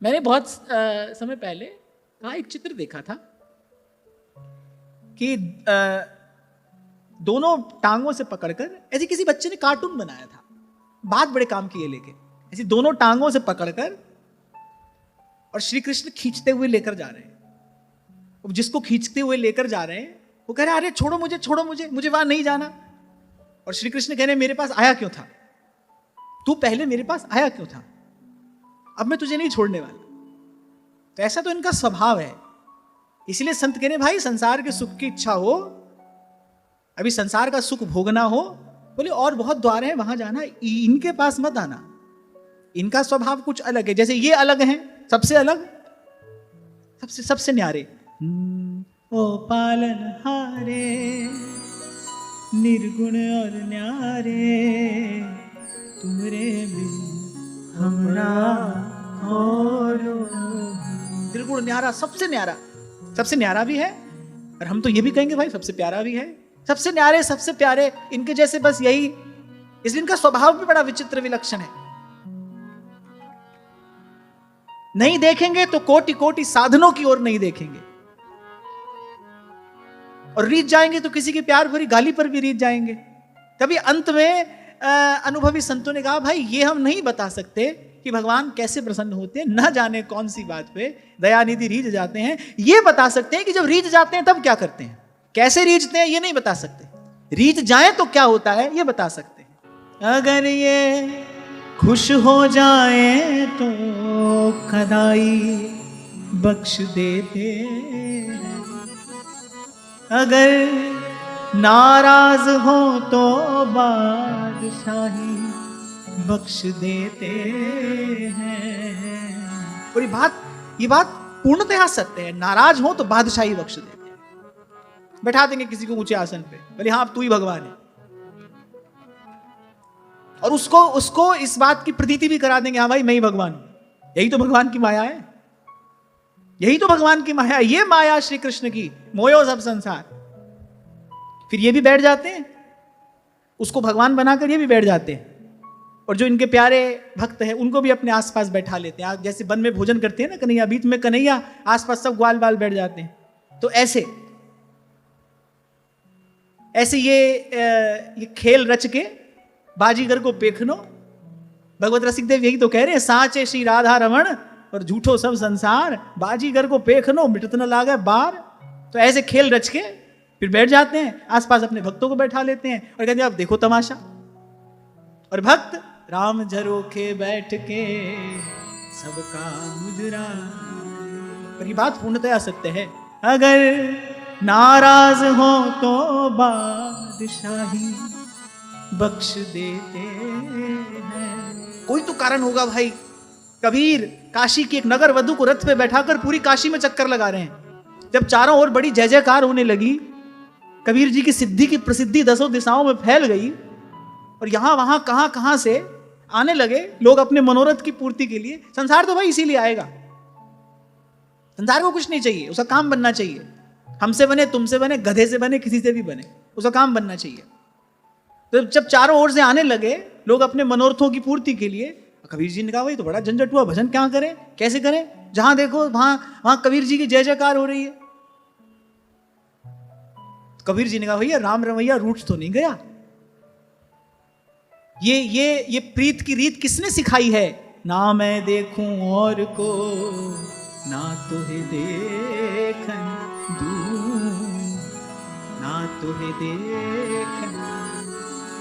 मैंने बहुत समय पहले कहा, एक चित्र देखा था कि दोनों टांगों से पकड़कर, ऐसे किसी बच्चे ने कार्टून बनाया था, बात बड़े काम की है लेके, ऐसी दोनों टांगों से पकड़कर और श्री कृष्ण खींचते हुए लेकर जा रहे हैं। जिसको खींचते हुए लेकर जा रहे हैं वो कह रहे, अरे छोड़ो मुझे, मुझे वहां नहीं जाना। और श्री कृष्ण कह रहे, मेरे पास आया क्यों था, तू पहले मेरे पास आया क्यों था, अब मैं तुझे नहीं छोड़ने वाला। तो ऐसा तो इनका स्वभाव है। इसलिए संत कह रहे, भाई संसार के सुख की इच्छा हो, अभी संसार का सुख भोगना हो, बोले और बहुत द्वार है वहां जाना, इनके पास मत आना। इनका स्वभाव कुछ अलग है। जैसे ये अलग हैं, सबसे अलग, सबसे न्यारे। ओ पालनहारे निर्गुण और न्यारे, तुमरे बिन हमरा और निर्गुण न्यारा, सबसे न्यारा भी है। और हम तो ये भी कहेंगे भाई सबसे प्यारा भी है। सबसे न्यारे, सबसे प्यारे, इनके जैसे बस यही। इसलिए इनका स्वभाव भी बड़ा विचित्र विलक्षण है। नहीं देखेंगे तो कोटि कोटि साधनों की ओर नहीं देखेंगे, और रीत जाएंगे तो किसी की प्यार भरी गाली पर भी रीत जाएंगे। कभी अंत में अनुभवी संतों ने कहा, भाई ये हम नहीं बता सकते कि भगवान कैसे प्रसन्न होते हैं, न जाने कौन सी बात पे दयानिधि रीझ जाते हैं। ये बता सकते हैं कि जब रीझ जाते हैं तब क्या करते हैं, कैसे रीझते हैं ये नहीं बता सकते। रीझ जाए तो क्या होता है ये बता सकते हैं। अगर ये खुश हो जाए तो खदाई बख्श देते हैं, अगर नाराज हो तो बादशाही बख्श देते हैं। और ये बात पूर्णतः सत्य है। नाराज हो तो बादशाही बख्श देते हैं, बैठा देंगे किसी को ऊंचे आसन पे, बोले हाँ अब तू ही भगवान है। और उसको इस बात की प्रतीति भी करा देंगे, हाँ भाई मैं ही भगवान हूं। यही तो भगवान की माया है, यही तो भगवान की माया। ये माया श्री कृष्ण की, मोयो सब संसार। फिर ये भी बैठ जाते हैं, उसको भगवान बनाकर ये भी बैठ जाते हैं। और जो इनके प्यारे भक्त हैं उनको भी अपने आसपास बैठा लेते हैं। आप जैसे वन में भोजन करते हैं ना कन्हैया, बीच में कन्हैया, आसपास सब ग्वाल बाल बैठ जाते हैं। तो ऐसे ये खेल रच के बाजीगर को पेखनो। भगवत रसिक देव यही तो कह रहे हैं, साचे श्री राधा रमण और झूठो सब संसार, बाजीगर को पेखनो मिटत न लागे बार। तो ऐसे खेल रच के फिर बैठ जाते हैं, आसपास अपने भक्तों को बैठा लेते हैं और कहते हैं आप देखो तमाशा। और भक्त राम झरोखे बैठ के सबका मुजरा। पर ये बात पूर्णतया सत्य है। अगर नाराज हो तो बादशाही बख्श देते हैं। कोई तो कारण होगा भाई। कबीर काशी की एक नगर वधु को रथ पे बैठाकर पूरी काशी में चक्कर लगा रहे हैं। जब चारों ओर बड़ी जय जयकार होने लगी, कबीर जी की सिद्धि की प्रसिद्धि दसों दिशाओं में फैल गई, और यहां वहां कहां से आने लगे लोग अपने मनोरथ की पूर्ति के लिए। संसार तो भाई इसीलिए आएगा। संसार को कुछ नहीं चाहिए, उसका काम बनना चाहिए। हमसे बने, तुमसे बने, गधे से बने, किसी से भी बने, उसका काम बनना चाहिए। तो जब चारों ओर से आने लगे लोग अपने मनोरथों की पूर्ति के लिए, कबीर जी ने कहा भाई तो बड़ा झंझट हुआ, भजन क्या करें, कैसे करें। जहां देखो वहां कबीर जी की जय जयकार हो रही है। कबीर जी ने कहा भैया राम रमैया रूठ तो नहीं गया। ये प्रीत की रीत किसने सिखाई है। ना मैं देखूं और को, ना तुहे देखन दूं, ना तुहे देखन।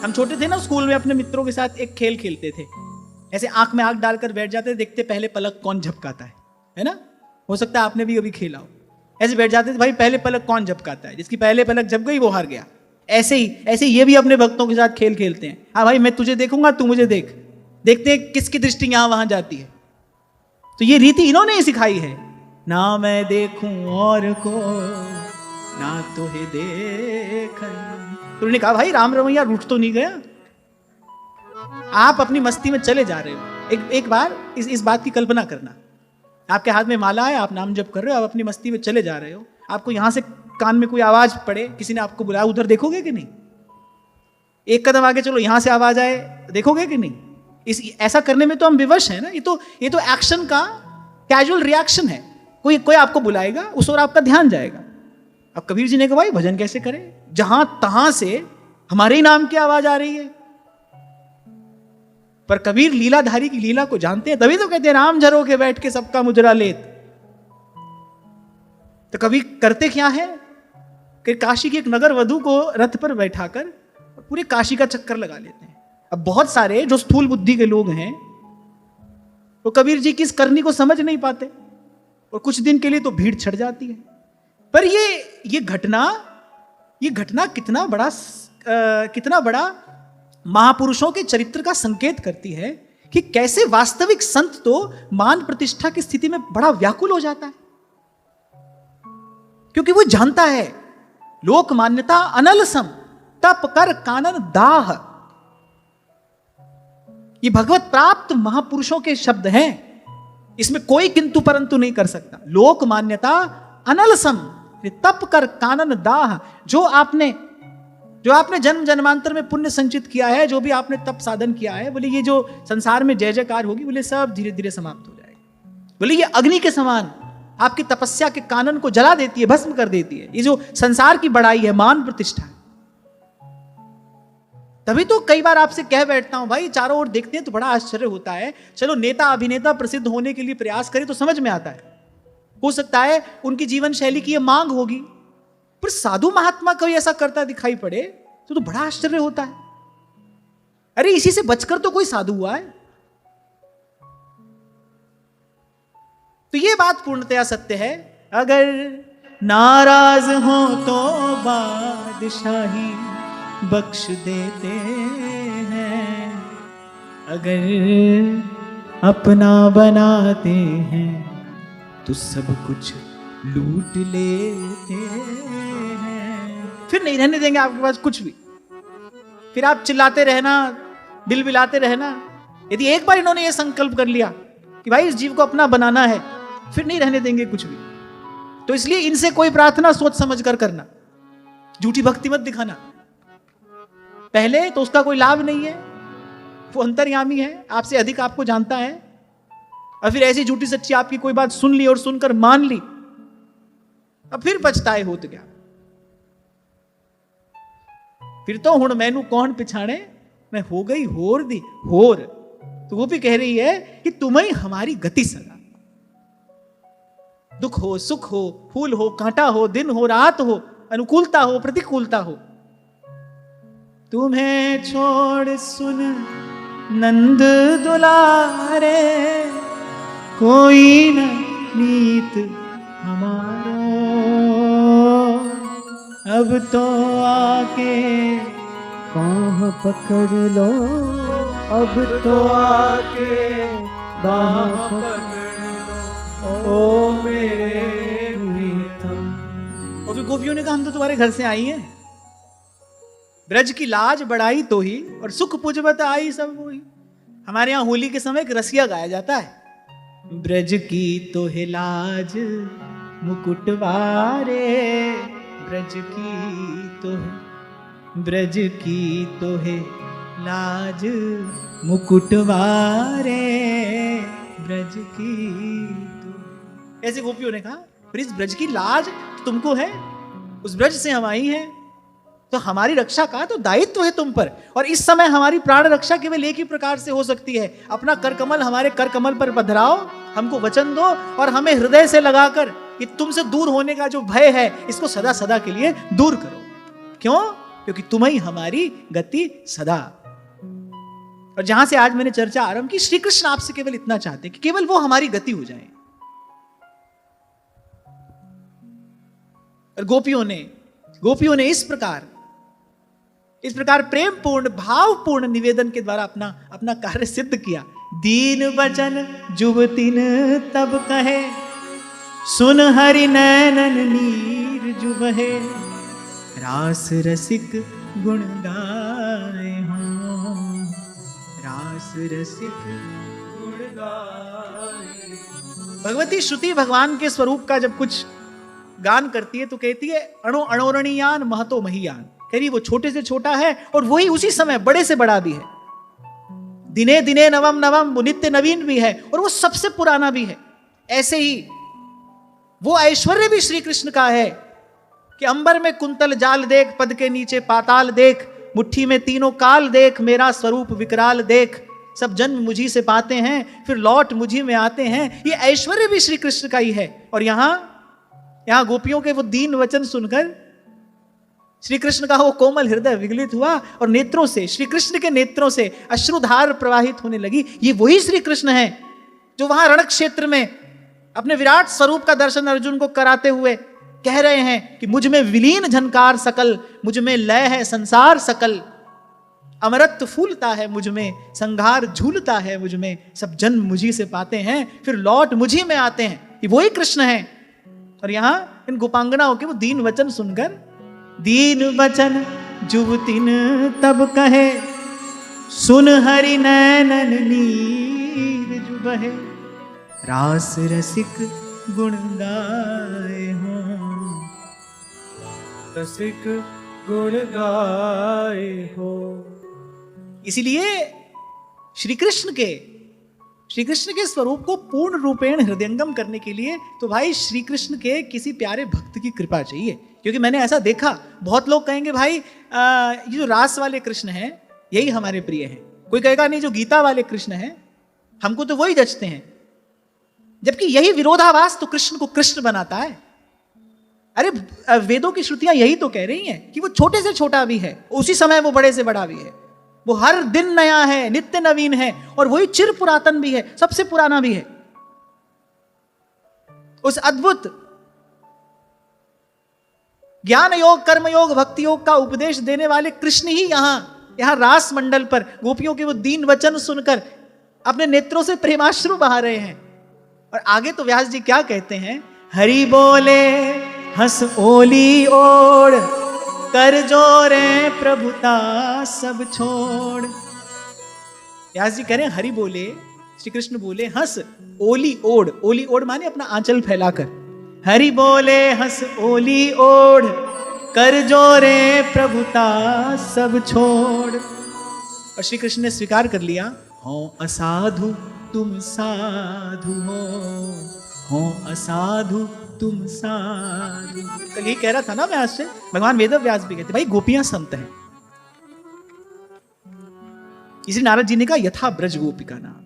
हम छोटे थे ना, स्कूल में अपने मित्रों के साथ एक खेल खेलते थे। ऐसे आंख में आंख डालकर बैठ जाते, देखते पहले पलक कौन झपकाता है ना। हो सकता है आपने भी कभी खेला हो। ऐसे बैठ जाते थे, भाई पहले पलक कौन झपकाता है, जिसकी पहले पलक झप गई वो हार गया। ऐसे ही ये भी अपने भक्तों के साथ खेल खेलते हैं। हाँ भाई मैं तुझे देखूंगा, तू मुझे देख, देखते हैं किसकी दृष्टि यहां वहां जाती है। तो ये रीति इन्होंने ही सिखाई है ना मैं देखूं और को ना तुहे देखन। तो उन्होंने कहा भाई राम रमैया रूठ तो नहीं गया, आप अपनी मस्ती में चले जा रहे हो। एक बार इस बात की कल्पना करना, आपके हाथ में माला है, आप नाम जप कर रहे हो, आप अपनी मस्ती में चले जा रहे हो, आपको यहां से कान में कोई आवाज पड़े, किसी ने आपको बुलाया, उधर देखोगे कि नहीं? एक कदम आगे चलो, यहां से आवाज आए, देखोगे कि नहीं? ऐसा करने में तो हम विवश हैं ना। ये तो एक्शन का कैजुअल रिएक्शन है। कोई आपको बुलाएगा, उस ओर आपका ध्यान जाएगा। अब कबीर जी ने कहा भाई भजन कैसे करें, जहां तहां से हमारे ही नाम की आवाज आ रही है। पर कबीर लीलाधारी की लीला को जानते हैं, तभी तो कहते हैं राम झरो के बैठ के सबका मुजरा लेत। तो कबीर करते क्या है कि काशी की एक नगर वधु को रथ पर बैठाकर पूरे काशी का चक्कर लगा लेते हैं। अब बहुत सारे जो स्थूल बुद्धि के लोग हैं वो कबीर जी की इस करनी को समझ नहीं पाते और कुछ दिन के लिए तो भीड़ छट जाती है। पर ये घटना कितना बड़ा महापुरुषों के चरित्र का संकेत करती है कि कैसे वास्तविक संत तो मान प्रतिष्ठा की स्थिति में बड़ा व्याकुल हो जाता है, क्योंकि वो जानता है लोक मान्यता अनल सम तप कर कानन दाह। ये भगवत प्राप्त महापुरुषों के शब्द हैं, इसमें कोई किंतु परंतु नहीं कर सकता। लोक मान्यता अनल सम तप कर कानन दाह। जो आपने जन्म जन्मांतर में पुण्य संचित किया है, जो भी आपने तप साधन किया है, बोले ये जो संसार में जय जयकार होगी, बोले सब धीरे धीरे समाप्त हो जाएगी। बोले ये अग्नि के समान आपकी तपस्या के कानन को जला देती है, भस्म कर देती है। ये जो संसार की बड़ाई है, मान प्रतिष्ठा है। तभी तो कई बार आपसे कह बैठता हूं भाई, चारों ओर देखते हैं तो बड़ा आश्चर्य होता है। चलो नेता अभिनेता प्रसिद्ध होने के लिए प्रयास करे तो समझ में आता है, हो सकता है उनकी जीवन शैली की ये मांग होगी, पर साधु महात्मा कोई ऐसा करता दिखाई पड़े तो बड़ा आश्चर्य होता है। अरे इसी से बचकर तो कोई साधु हुआ है। तो ये बात पूर्णतया सत्य है। अगर नाराज हो तो बादशाही बख्श देते हैं, अगर अपना बनाते हैं तो सब कुछ लूट लेते हैं। फिर नहीं रहने देंगे आपके पास कुछ भी, फिर आप चिल्लाते रहना, बिलबिलाते रहना। यदि एक बार इन्होंने ये संकल्प कर लिया कि भाई इस जीव को अपना बनाना है, फिर नहीं रहने देंगे कुछ भी। तो इसलिए इनसे कोई प्रार्थना सोच समझ कर करना, झूठी भक्ति मत दिखाना। पहले तो उसका कोई लाभ नहीं है, वो अंतर्यामी है, आपसे अधिक आपको जानता है। और फिर ऐसी झूठी सच्ची आपकी कोई बात सुन ली और सुनकर मान ली, अब फिर पछताए हो तो क्या। फिर तो हुण मैनू कौन पिछाड़े, मैं हो गई होर दी होर। तो वो भी कह रही है कि तुम्हें हमारी गति सदा। दुख हो, सुख हो, फूल हो, कांटा हो, दिन हो, रात हो, अनुकूलता हो, प्रतिकूलता हो, तुम्हें छोड़ सुन नंद दुलारे, कोई न मीत हमारो। अब तो आके बाह पकड़ लो, अब तो आके बाह पकड़ लो, ओ मेरे प्रीतम। और फिर गोपियों ने कहा हम तो तुम्हारे घर से आई हैं, ब्रज की लाज बढ़ाई तो ही और सुख पुजबत आई सब वही। हमारे यहाँ होली के समय एक रसिया गाया जाता है, ब्रज की तो है लाज मुकुटवारे, ब्रज की तो है लाज मुकुटवारे, ब्रज की तो। ऐसे गोपियों ने कहा पर इस ब्रज की लाज तुमको है, उस ब्रज से हम आई हैं, तो हमारी रक्षा का तो दायित्व है तुम पर। और इस समय हमारी प्राण रक्षा केवल एक ही प्रकार से हो सकती है, अपना करकमल हमारे करकमल पर पधराओ, हमको वचन दो और हमें हृदय से लगाकर कि तुमसे दूर होने का जो भय है इसको सदा सदा के लिए दूर करो। क्यों? क्योंकि तुम ही हमारी गति सदा। और जहां से आज मैंने चर्चा आरंभ की, श्री कृष्ण आपसे केवल इतना चाहते कि केवल वो हमारी गति हो जाए। और गोपियों ने इस प्रकार प्रेम पूर्ण भावपूर्ण निवेदन के द्वारा अपना कार्य सिद्ध किया। दीन वचन जुबतिन तब कहे, सुन हरि नैनन नीर जो बहे, रास रसिक गुण गाए हो, रास रसिक गुण गाए। भगवती श्रुति भगवान के स्वरूप का जब कुछ गान करती है तो कहती है अणो अणोरणीयान महतो महीयान। कह रही वो छोटे से छोटा है और वही उसी समय बड़े से बड़ा भी है। दिने दिने नवम नवम, वो नित्य नवीन भी है और वो सबसे पुराना भी है। ऐसे ही वो ऐश्वर्य भी श्री कृष्ण का है कि अंबर में कुंतल जाल देख, पद के नीचे पाताल देख, मुट्ठी में तीनों काल देख, मेरा स्वरूप विकराल देख, सब जन्म मुझी से पाते हैं फिर लौट मुझी में आते हैं। ये ऐश्वर्य भी श्री कृष्ण का ही है। और यहां गोपियों के वो दीन वचन सुनकर श्री कृष्ण का वो कोमल हृदय विगलित हुआ और नेत्रों से, श्री कृष्ण के नेत्रों से अश्रुधार प्रवाहित होने लगी। ये वही श्री कृष्ण है जो वहां रण क्षेत्र में अपने विराट स्वरूप का दर्शन अर्जुन को कराते हुए कह रहे हैं कि मुझ में विलीन झनकार सकल, मुझ में लय है संसार सकल, अमरत्व फूलता है मुझ में, संघार झूलता है मुझ में, सब जन्म मुझी से पाते हैं फिर लौट मुझी में आते हैं। ये वही कृष्ण है। और यहां इन गोपांगनाओं के वो दीन वचन सुनकर, दीन वचन जुवतिन तब कहे, सुन हरि नैनन नीर जो बहे, रास रसिक गुण गाए हो, रसिक गुण गाए हो। इसीलिए श्री कृष्ण के स्वरूप को पूर्ण रूपेण हृदयंगम करने के लिए तो भाई श्री कृष्ण के किसी प्यारे भक्त की कृपा चाहिए। क्योंकि मैंने ऐसा देखा, बहुत लोग कहेंगे भाई ये जो रास वाले कृष्ण हैं यही हमारे प्रिय हैं। कोई कहेगा नहीं जो गीता वाले कृष्ण हैं हमको तो वही जचते हैं। जबकि यही विरोधाभास तो कृष्ण को कृष्ण बनाता है। अरे वेदों की श्रुतियां यही तो कह रही हैं कि वो छोटे से छोटा भी है, उसी समय वो बड़े से बड़ा भी है, वो हर दिन नया है, नित्य नवीन है और वही चिर पुरातन भी है, सबसे पुराना भी है। उस अद्भुत ज्ञान योग, कर्म योग, भक्ति योग का उपदेश देने वाले कृष्ण ही यहां रास मंडल पर गोपियों के वो दीन वचन सुनकर अपने नेत्रों से प्रेमाश्रु बहा रहे हैं। और आगे तो व्यास जी क्या कहते हैं, हरि बोले हंस ओली ओढ़, कर जोरे प्रभुता सब छोड़। व्यास जी कह रहे हैं हरि बोले, श्री कृष्ण बोले हंस ओली ओढ़, ओली ओढ़ माने अपना आंचल फैलाकर, हरि बोले हंस ओली ओढ़, कर जोरे प्रभुता सब छोड़। और श्री कृष्ण ने स्वीकार कर लिया, हो असाधु तुम साधु हो असाधु तुम साधु। कल ये कह रहा था ना मैं आज से, भगवान वेद व्यास भी कहते भाई गोपियां संत हैं। इसलिए नारद जी ने कहा यथा ब्रज गोपिका नाम।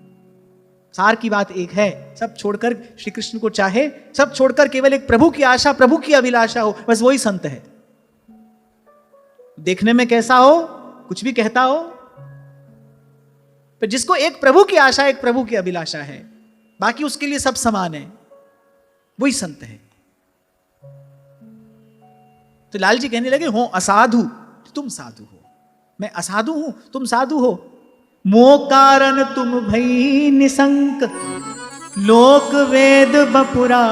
सार की बात एक है, सब छोड़कर श्री कृष्ण को चाहे, सब छोड़कर केवल एक प्रभु की आशा, प्रभु की अभिलाषा हो, बस वही संत है। देखने में कैसा हो, कुछ भी कहता हो, पर जिसको एक प्रभु की आशा, एक प्रभु की अभिलाषा है, बाकी उसके लिए सब समान है, वही संत है। तो लाल जी कहने लगे, हो असाधु तुम साधु हो, मैं असाधु हूं तुम साधु हो, मो कारण तुम भई निसंक, लोक वेद बपुरा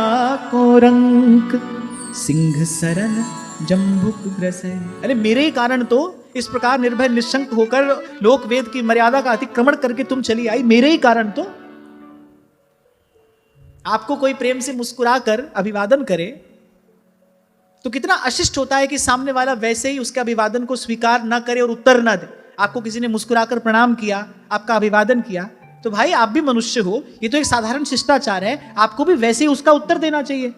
को रंक, सिंह सरन जम्बुक ग्रसे। अरे मेरे ही कारण तो इस प्रकार निर्भय निशंक होकर लोक वेद की मर्यादा का अतिक्रमण करके तुम चली आई, मेरे ही कारण तो। आपको कोई प्रेम से मुस्कुराकर अभिवादन करे तो कितना अशिष्ट होता है कि सामने वाला वैसे ही उसके अभिवादन को स्वीकार ना करे और उत्तर ना दे। आपको किसी ने मुस्कुराकर प्रणाम किया, आपका अभिवादन किया, तो भाई आप भी मनुष्य हो, ये तो एक साधारण शिष्टाचार है, आपको भी वैसे ही उसका उत्तर देना चाहिए।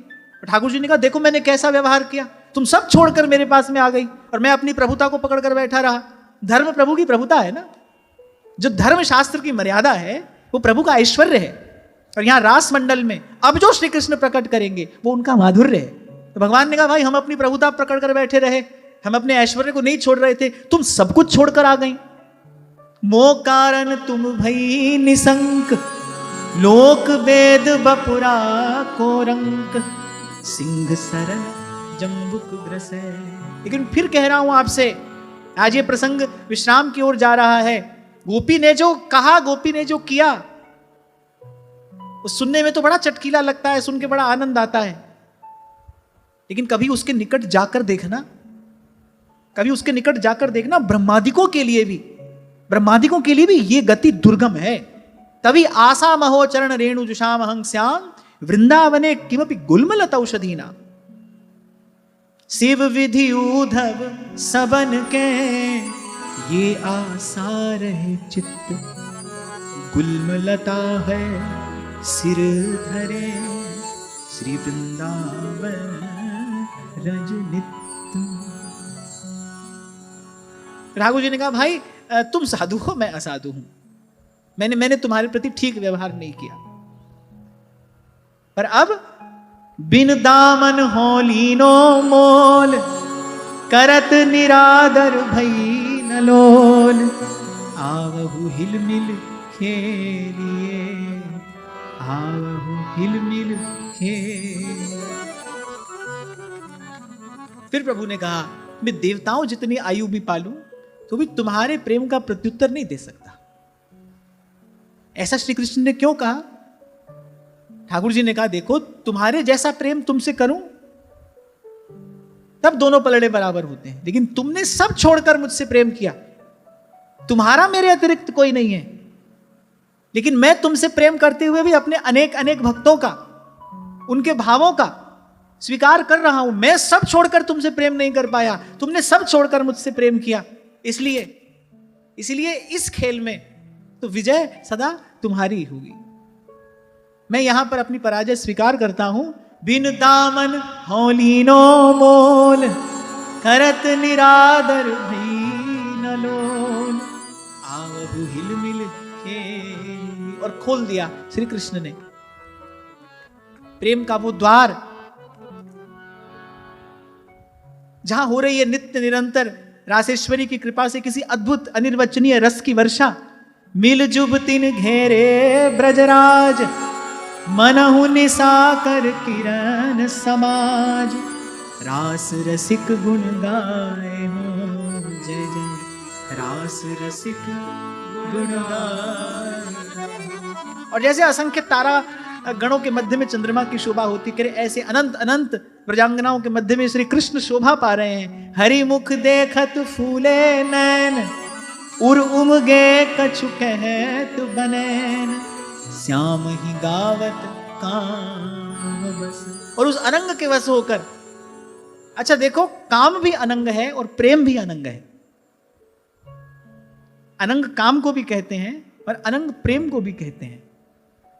ठाकुर जी ने कहा देखो मैंने कैसा व्यवहार किया, तुम सब छोड़कर मेरे पास में आ गई और मैं अपनी प्रभुता को पकड़कर बैठा रहा। धर्म प्रभु की प्रभुता है ना, जो धर्म शास्त्र की मर्यादा है वो प्रभु का ऐश्वर्य है। और यहां रास मंडल में अब जो श्री कृष्ण प्रकट करेंगे वो उनका माधुर्य है। तो भगवान ने कहा भाई हम अपनी प्रभुता पकड़ कर बैठे रहे, हम अपने ऐश्वर्य को नहीं छोड़ रहे थे, तुम सब कुछ छोड़कर आ गई। मो कारण तुम भई निसंक, लोक वेद बपुरा को रंक, सिंह सरन जम्बुक ग्रसे। लेकिन फिर कह रहा हूं आपसे, आज ये प्रसंग विश्राम की ओर जा रहा है। गोपी ने जो कहा, गोपी ने जो किया, सुनने में तो बड़ा चटकीला लगता है, सुन के बड़ा आनंद आता है, लेकिन कभी उसके निकट जाकर देखना, कभी उसके निकट जाकर देखना, ब्रह्मादिकों के लिए भी ये गति दुर्गम है। तभी आशा महो चरण रेणु जुषाम हंग श्याम वृंदावने किमपि गुल्मलत औषधीना। शिव विधि उधव सबन के ये आशा रहे चित्त, गुल्मलता है सिर धरे श्री वृंदावन रज नित्य। राघव जी ने कहा, भाई तुम साधु हो, मैं असाधु हूं, मैंने तुम्हारे प्रति ठीक व्यवहार नहीं किया, पर अब बिन दामन हो लीनो मोल, करत निरादर भई नलोल, आवहु हिलमिल खेलिए, आवहु हिलमिल खेलिए। फिर प्रभु ने कहा, मैं देवताओं जितनी आयु भी पालूं तो भी तुम्हारे प्रेम का प्रत्युत्तर नहीं दे सकता। ऐसा श्री कृष्ण ने क्यों कहा? ठाकुर जी ने कहा, देखो तुम्हारे जैसा प्रेम तुमसे करूं तब दोनों पलड़े बराबर होते हैं, लेकिन तुमने सब छोड़कर मुझसे प्रेम किया, तुम्हारा मेरे अतिरिक्त कोई नहीं है, लेकिन मैं तुमसे प्रेम करते हुए भी अपने अनेक अनेक भक्तों का, उनके भावों का स्वीकार कर रहा हूं। मैं सब छोड़कर तुमसे प्रेम नहीं कर पाया, तुमने सब छोड़कर मुझसे प्रेम किया, इसलिए इस खेल में तो विजय सदा तुम्हारी होगी। मैं यहां पर अपनी पराजय स्वीकार करता हूं। बिन दामन होलीनो मोल, करत निरादर भई नलोल, आवहु हिलमिल खेली। और खोल दिया श्री कृष्ण ने प्रेम का वो द्वार जहां हो रही है नित्य निरंतर रासेश्वरी की कृपा से किसी अद्भुत अनिर्वचनीय रस की वर्षा। मिल जुब तिन घेरे ब्रजराज, मनहु निसाकर किरण समाज, रास रसिक गुण गाए हो, जय जय रास रसिक गुण गाए। और जैसे असंख्य तारा गणों के मध्य में चंद्रमा की शोभा होती करे, ऐसे अनंत अनंत प्रजांगनाओं के मध्य में श्री कृष्ण शोभा पा रहे हैं। हरि मुख देखत फूले नैन, उर उमगे कछु कहत बनैन, श्याम ही गावत काम बस। और उस अनंग के वश होकर, अच्छा देखो, काम भी अनंग है और प्रेम भी अनंग है। अनंग काम को भी कहते हैं और अनंग प्रेम को भी कहते हैं।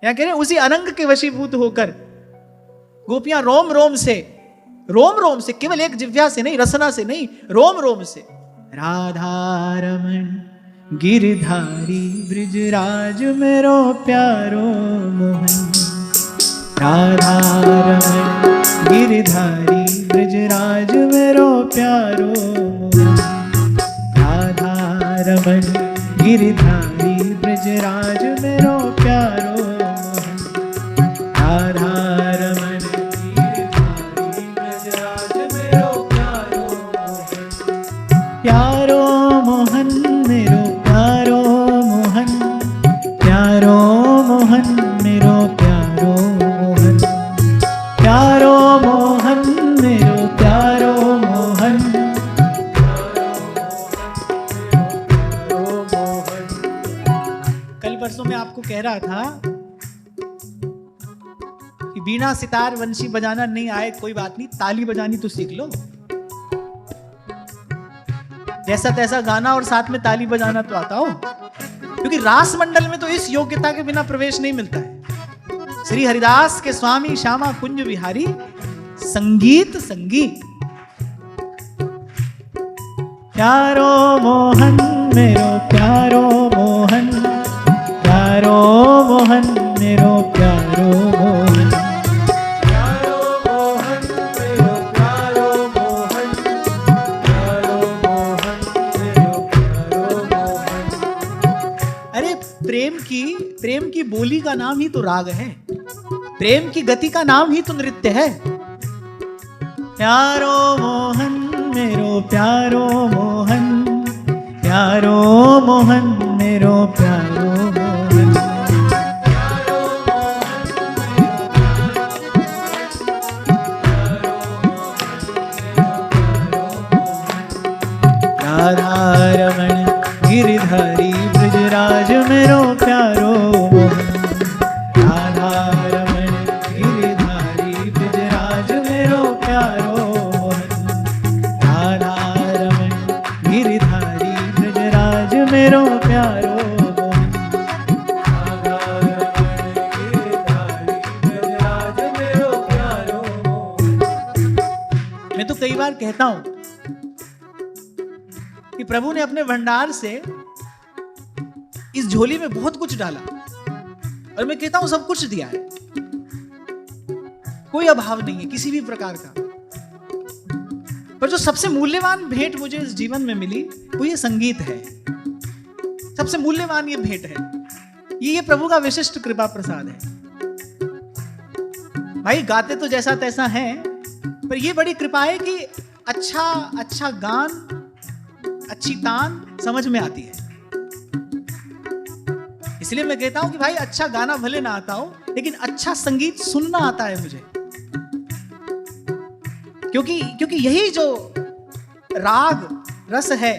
यहां कह रहे हैं उसी अनंग के वशीभूत होकर गोपियां रोम रोम से, केवल एक जिह्वा से नहीं, रसना से नहीं, रोम रोम से, राधा रमण गिरधारी ब्रिजराज मेरो प्यारो मोहन, राधा रमण गिरधारी ब्रिजराज मेरो प्यारो मोहन, राधा रमण गिरधारी ब्रिजराज मेरो प्यारो मोहन, राधा रमण गिरधारी ब्रिजराज मेरो प्यारो मोहन, प्यारो मोहन मेरो प्यारो मोहन, प्यारो मोहन मेरो प्यारो मोहन, प्यारो मोहन मेरो प्यारो मोहन, कल परसों में आपको कह रहा था कि बीना सितार वंशी बजाना नहीं आए कोई बात नहीं, ताली बजानी तो सीख लो। जैसा तैसा गाना और साथ में ताली बजाना तो आता हो, क्योंकि रास मंडल में तो इस योग्यता के बिना प्रवेश नहीं मिलता है। श्री हरिदास के स्वामी श्यामा कुंज विहारी संगीत संगीत। प्यारो मोहन मेरो प्यारो मोहन, प्यारो मोहन मेरो प्यारो मोहन, प्यारो मोहन मेरो प्यारो मोहन, प्यारो मोहन मेरो प्यारो मोहन। अरे प्रेम की बोली का नाम ही तो राग है, प्रेम की गति का नाम ही तो नृत्य है। प्यारो मोहन मेरो प्यारो मोहन, प्यारो मोहन मेरो प्यारो मोहन, प्यारो मोहन रमण गिरधारी ब्रजराज मेरो प्यारो मोहन। राधा रमण गिरधारी ब्रजराज मेरो प्यारो मोहन। राधा रमण गिरधारी ब्रजराज मेरो प्यारो मोहन। राधा रमण गिरधारी ब्रजराज मेरो प्यारो मोहन। मैं तो कई बार कहता हूं कि प्रभु ने अपने भंडार से इस झोली में बहुत कुछ डाला और मैं कहता हूं सब कुछ दिया है, कोई अभाव नहीं है किसी भी प्रकार का। पर जो सबसे मूल्यवान भेंट मुझे इस जीवन में मिली वो ये संगीत है। सबसे मूल्यवान ये भेंट है, ये प्रभु का विशिष्ट कृपा प्रसाद है। भाई गाते तो जैसा तैसा है, पर ये बड़ी कृपा है कि अच्छा गान, अच्छी तान समझ में आती है। इसलिए मैं कहता हूं कि भाई अच्छा गाना भले ना आता हो, लेकिन अच्छा संगीत सुनना आता है मुझे। क्योंकि यही जो राग रस है,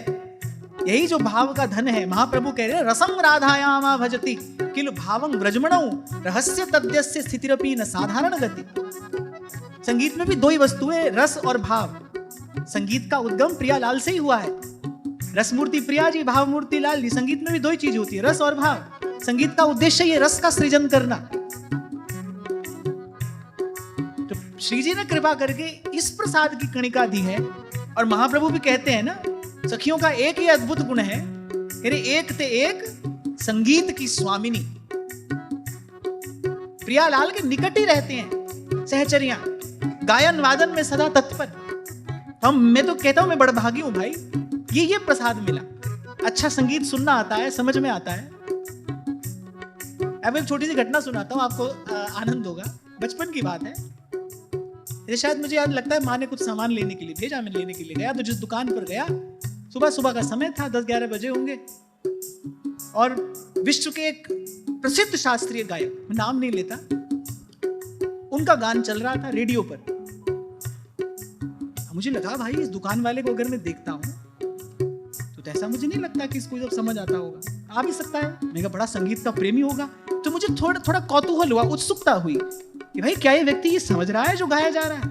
यही जो भाव का धन है। महाप्रभु कह रहे हैं रसम राधायामा भजति किल भावं व्रजमणौ रहस्य तद्यस्य स्थितिरपि न साधारण गति। संगीत में भी दो ही वस्तुएं, रस और भाव। संगीत का उद्गम प्रियालाल से ही हुआ है। रसमूर्ति प्रिया जी, भाव मूर्ति लाल जी। संगीत में भी दो ही चीज होती है, रस और भाव। संगीत का उद्देश्य ये रस का सृजन करना। तो श्री जी ने कृपा करके इस प्रसाद की कणिका दी है। और महाप्रभु भी कहते हैं ना, सखियों का एक ही अद्भुत गुण है, कह रहे एक ते एक संगीत की स्वामिनी। प्रियालाल के निकट ही रहते हैं सहचरियां, गायन वादन में सदा तत्पर। मैं तो कहता हूं मैं बड़भागी हूं भाई, ये प्रसाद मिला। अच्छा संगीत सुनना आता है, समझ में आता है। अब एक छोटी सी घटना सुनाता हूं, आपको आनंद होगा। बचपन की बात है, ये शायद मुझे याद लगता है माँ ने कुछ सामान लेने के लिए भेजा। मैं लेने के लिए गया, तो जिस दुकान पर गया, सुबह का समय था, 10-11 बजे होंगे। और विश्व के एक प्रसिद्ध शास्त्रीय गायक, मैं नाम नहीं लेता, उनका गान चल रहा था रेडियो पर। मुझे लगा भाई इस दुकान वाले को अगर मैं देखता हूं तो ऐसा मुझे नहीं लगता कि इसको सब समझ आता होगा। आ भी सकता है, मैं बड़ा संगीत का प्रेमी होगा। तो मुझे थोड़ा कौतूहल हुआ, उत्सुकता हुई कि भाई क्या ये व्यक्ति ये समझ रहा है जो गाया जा रहा है।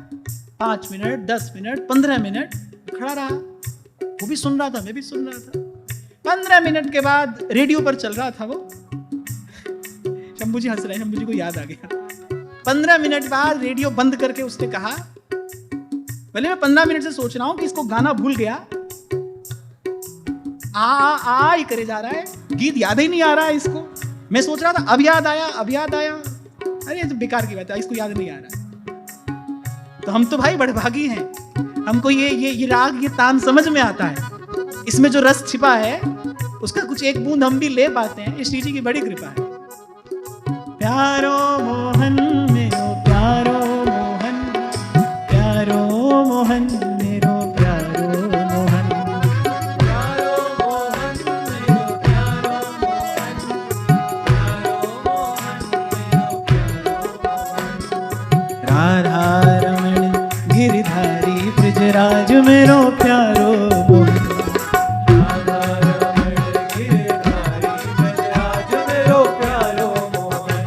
5 मिनट, 10 मिनट, 15 मिनट खड़ा रहा, वो भी सुन रहा था, मैं भी सुन रहा था। 15 मिनट के बाद रेडियो पर चल रहा था वो। शंभू जी हंस रहे हैं, शंभू जी को याद आ गया। 15 मिनट बाद रेडियो बंद करके उसने कहा, पहले मैं 15 मिनट से सोच रहा हूं कि इसको गाना भूल गया, आ ही करे जा रहा है, गीत याद ही नहीं आ रहा है इसको। मैं सोच रहा था अब याद आया। अरे तो बेकार की बात है, इसको याद नहीं आ रहा। तो हम तो भाई बड़भागी हैं, हमको ये राग, ये तान समझ में आता है। इसमें जो रस छिपा है उसका कुछ एक बूंद हम भी ले पाते हैं। श्री जी की बड़ी कृपा है। प्यारो मोहन मेरो प्यारो मोहन, प्यारो मोहन मेरो प्यारो मोहन, प्यारो मोहन मेरो प्यारो मोहन, प्यारो मोहन मेरो प्यारो मोहन। राधा रमण गिरधारी ब्रजराज मेरो प्यारो मोहन। राधा रमण गिरधारी ब्रजराज मेरो प्यारो मोहन।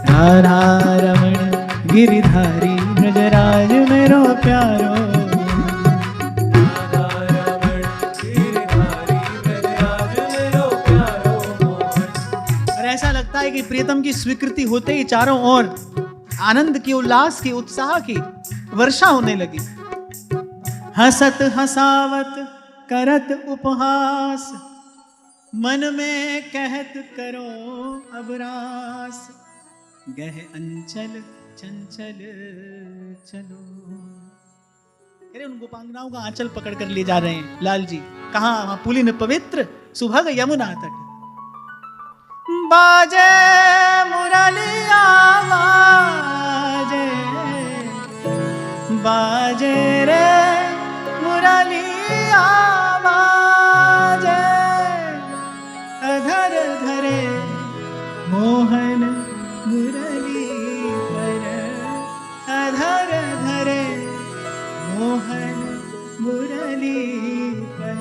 राधा रमण गिरधारी ब्रजराज मेरो प्यारो। राधा रमण गिरधारी ब्रजराज मेरो प्यारो मोहन। और ऐसा लगता है कि प्रियतम की स्वीकृति होते ही चारों ओर आनंद की, उल्लास की, उत्साह की वर्षा होने लगी। हसत हसावत करत उपहास, मन में कहत करो अब रास, गह अंचल चंचल चलो। अरे उन गोपांगनाओं का आंचल पकड़ कर ले जा रहे हैं लाल जी। कहाँ? वहां पुलिन पवित्र सुभग यमुना तट। बाजे मुरलिया बाजे रे मुरलिया बाजे, अधर धरे मोहन मुरली पर, अधर धरे मोहन मुरली पर।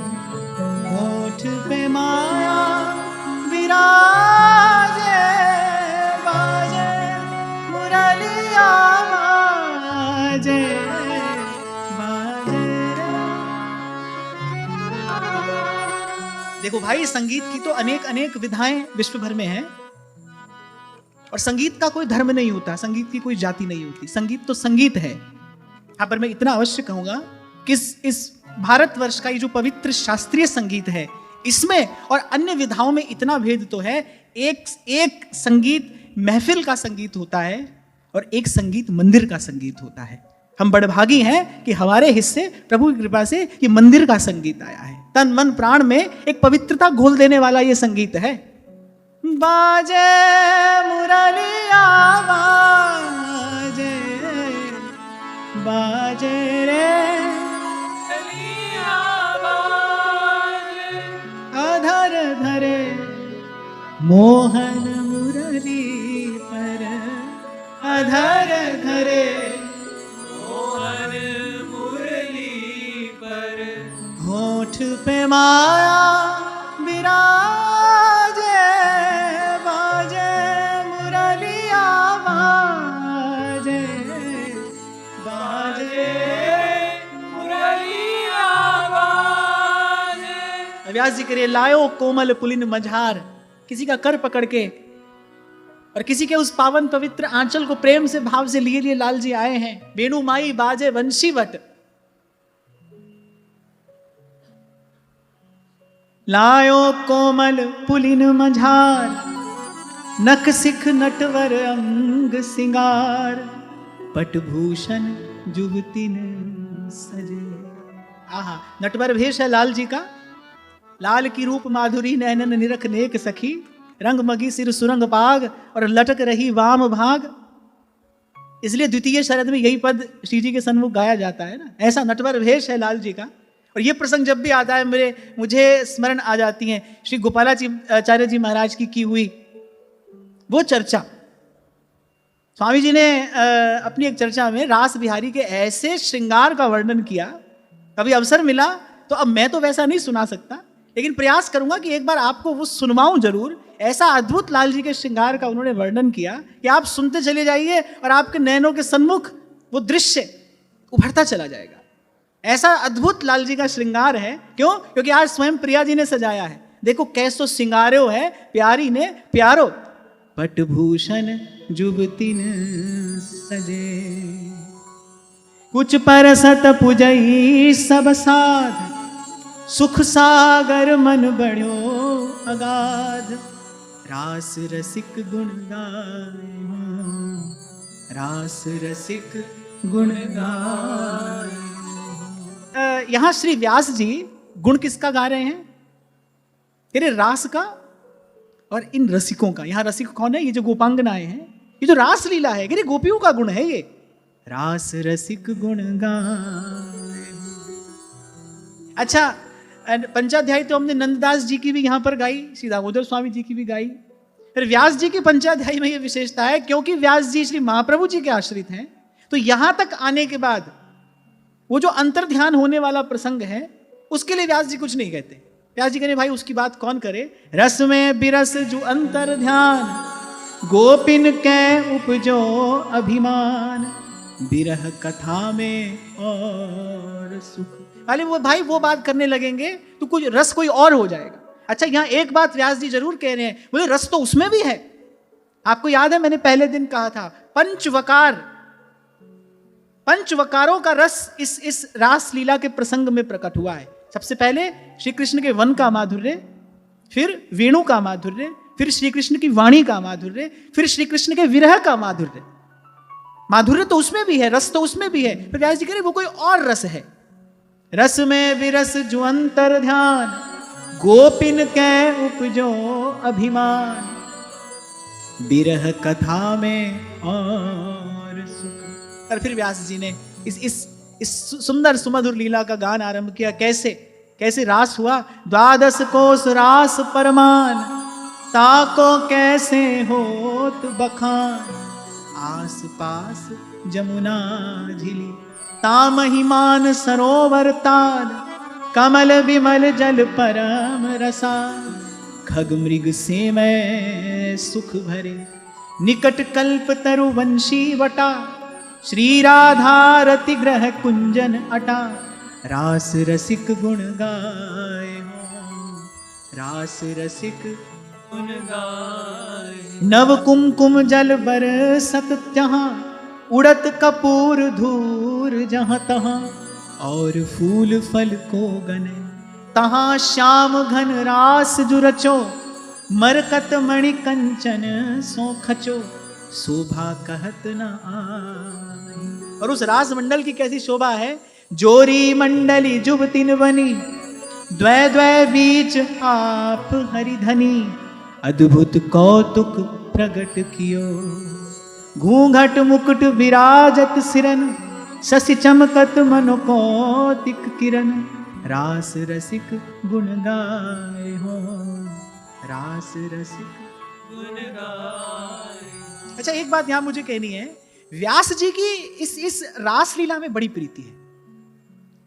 देखो भाई, संगीत की तो अनेक अनेक विधाएं विश्व भर में हैं, और संगीत का कोई धर्म नहीं होता, संगीत की कोई जाति नहीं होती, संगीत तो संगीत है। यहां पर मैं इतना अवश्य कहूंगा कि इस भारतवर्ष का ये जो पवित्र शास्त्रीय संगीत है, इसमें और अन्य विधाओं में इतना भेद तो है। एक संगीत महफिल का संगीत होता है और एक संगीत मंदिर का संगीत होता है। हम बड़भागी हैं कि हमारे हिस्से प्रभु की कृपा से ये मंदिर का संगीत आया है। तन मन प्राण में एक पवित्रता घोल देने वाला ये संगीत है। बाजे मुरलिया बाजे, बाजे रे अधर धरे मोहन मुरली पर, अधर धरे मोहन मुरली पर, होठ पे माया विराजे, बाजे मुरलिया बाजे, बाजे मुरलिया बाजे। व्यास जी करे लायो कोमल पुलिन मझार, किसी का कर पकड़ के और किसी के उस पावन पवित्र आंचल को प्रेम से भाव से लिए लिए लाल जी आए हैं। वेणु माई बाजे वंशीवट, लायो कोमल पुलिन मझार, नख सिख नटवर अंग सिंगार, पटभूषण जुगतिन सजे। आहा, नटवर भेष है लाल जी का, लाल की रूप माधुरी नैनन निरख नेक सखी, रंग मगी सिर सुरंग पाग और लटक रही वाम भाग। इसलिए द्वितीय शरद में यही पद श्री जी के सन्मुख गाया जाता है ना। ऐसा नटवर भेष है लाल जी का। और ये प्रसंग जब भी आता है मुझे स्मरण आ जाती हैं श्री गोपालाचार्य जी महाराज की हुई वो चर्चा। स्वामी जी ने अपनी एक चर्चा में रास बिहारी के ऐसे श्रृंगार का वर्णन किया, कभी अवसर मिला तो अब मैं तो वैसा नहीं सुना सकता, लेकिन प्रयास करूंगा कि एक बार आपको वो सुनवाऊं जरूर। ऐसा अद्भुत लाल जी के श्रृंगार का उन्होंने वर्णन किया कि आप सुनते चले जाइए और आपके नैनों के सन्मुख वो दृश्य उभरता चला जाएगा। ऐसा अद्भुत लाल जी का श्रृंगार है। क्यों? क्योंकि आज स्वयं प्रिया जी ने सजाया है। देखो कैसो सिंगारो है प्यारी ने प्यारो, पटभूषण जुबतिन सजे, कुछ परसत पुजई सब साध, सुख सागर मन बढ़ो अगाध, रास रसिक गुण गाए, रास रसिक गुण गाए। यहां श्री व्यास जी गुण किसका गा रहे हैं? तेरे रास का और इन रसिकों का। यहां रसिक कौन है? ये जो गोपांगनाएं हैं, ये जो रास लीला है, ये गोपियों का गुण है। ये रास रसिक गुण गाए। अच्छा, पंचाध्यायी तो हमने नंददास जी की भी यहां पर गाई, श्री दामोदर स्वामी जी की भी गाई। फिर व्यास जी की पंचाध्यायी में यह विशेषता है, क्योंकि व्यास जी श्री महाप्रभु जी के आश्रित हैं, तो यहां तक आने के बाद वो जो अंतर ध्यान होने वाला प्रसंग है, उसके लिए व्यास जी कुछ नहीं कहते। व्यास जी कहते भाई उसकी बात कौन करे। रस में बिरस जो अंतर ध्यान, गोपिन के उपजो अभिमान, बिरह कथा में और सुख। वाले वो भाई वो बात करने लगेंगे तो कुछ रस कोई और हो जाएगा। अच्छा, यहां एक बात व्यास जी जरूर कह रहे हैं, बोले रस तो उसमें भी है। आपको याद है मैंने पहले दिन कहा था, पंचवकारों का रस इस रास लीला के प्रसंग में प्रकट हुआ है। सबसे पहले श्री कृष्ण के वन का माधुर्य, फिर वेणु का माधुर्य, फिर श्री कृष्ण की वाणी का माधुर्य, फिर श्री कृष्ण के विरह का माधुर्य। माधुर्य तो उसमें भी है, रस तो उसमें भी है। फिर व्यास जी कह रहे वो कोई और रस है। रस में विरस जो अंतर ध्यान, गोपिन के उपजो अभिमान, बिरह कथा में और सुख। और फिर व्यास जी ने इस सुंदर सुमधुर लीला का गान आरंभ किया। कैसे रास हुआ। द्वादश कोस रास परमान, ताको कैसे होत बखान, आस पास जमुना झिली, तामहिमान सरोवर ताल, कमल विमल जल परम रसा, खग मृग से मैं सुख भरे, निकट कल्प तरु वंशी वटा, श्री राधा रति ग्रह कुंजन अटा, रास रसिक गुण गाए हो, रास रसिक गुण गाए। नव कुमकुम जल बरसत जहाँ, उड़त कपूर धूर जहाँ तहाँ, और फूल फल को गने तहाँ श्याम घन रास जो रचो, मरकत मणि कंचन सो खचो, शोभा कहत न आए। और उस रास मंडल की कैसी शोभा है, जोरी मंडली जुबतिन बनी, द्वै द्वै बीच आप हरिधनी, अद्भुत कौतुक प्रगट कियो, घूंघट मुकुट विराजत सिरन, शशि चमकत मनो कौतिक किरण, रास रसिक गुण गाए हो, रास रसिक गुण गाए। अच्छा, एक बात यहां मुझे कहनी है, व्यास जी की इस रास लीला में बड़ी प्रीति है।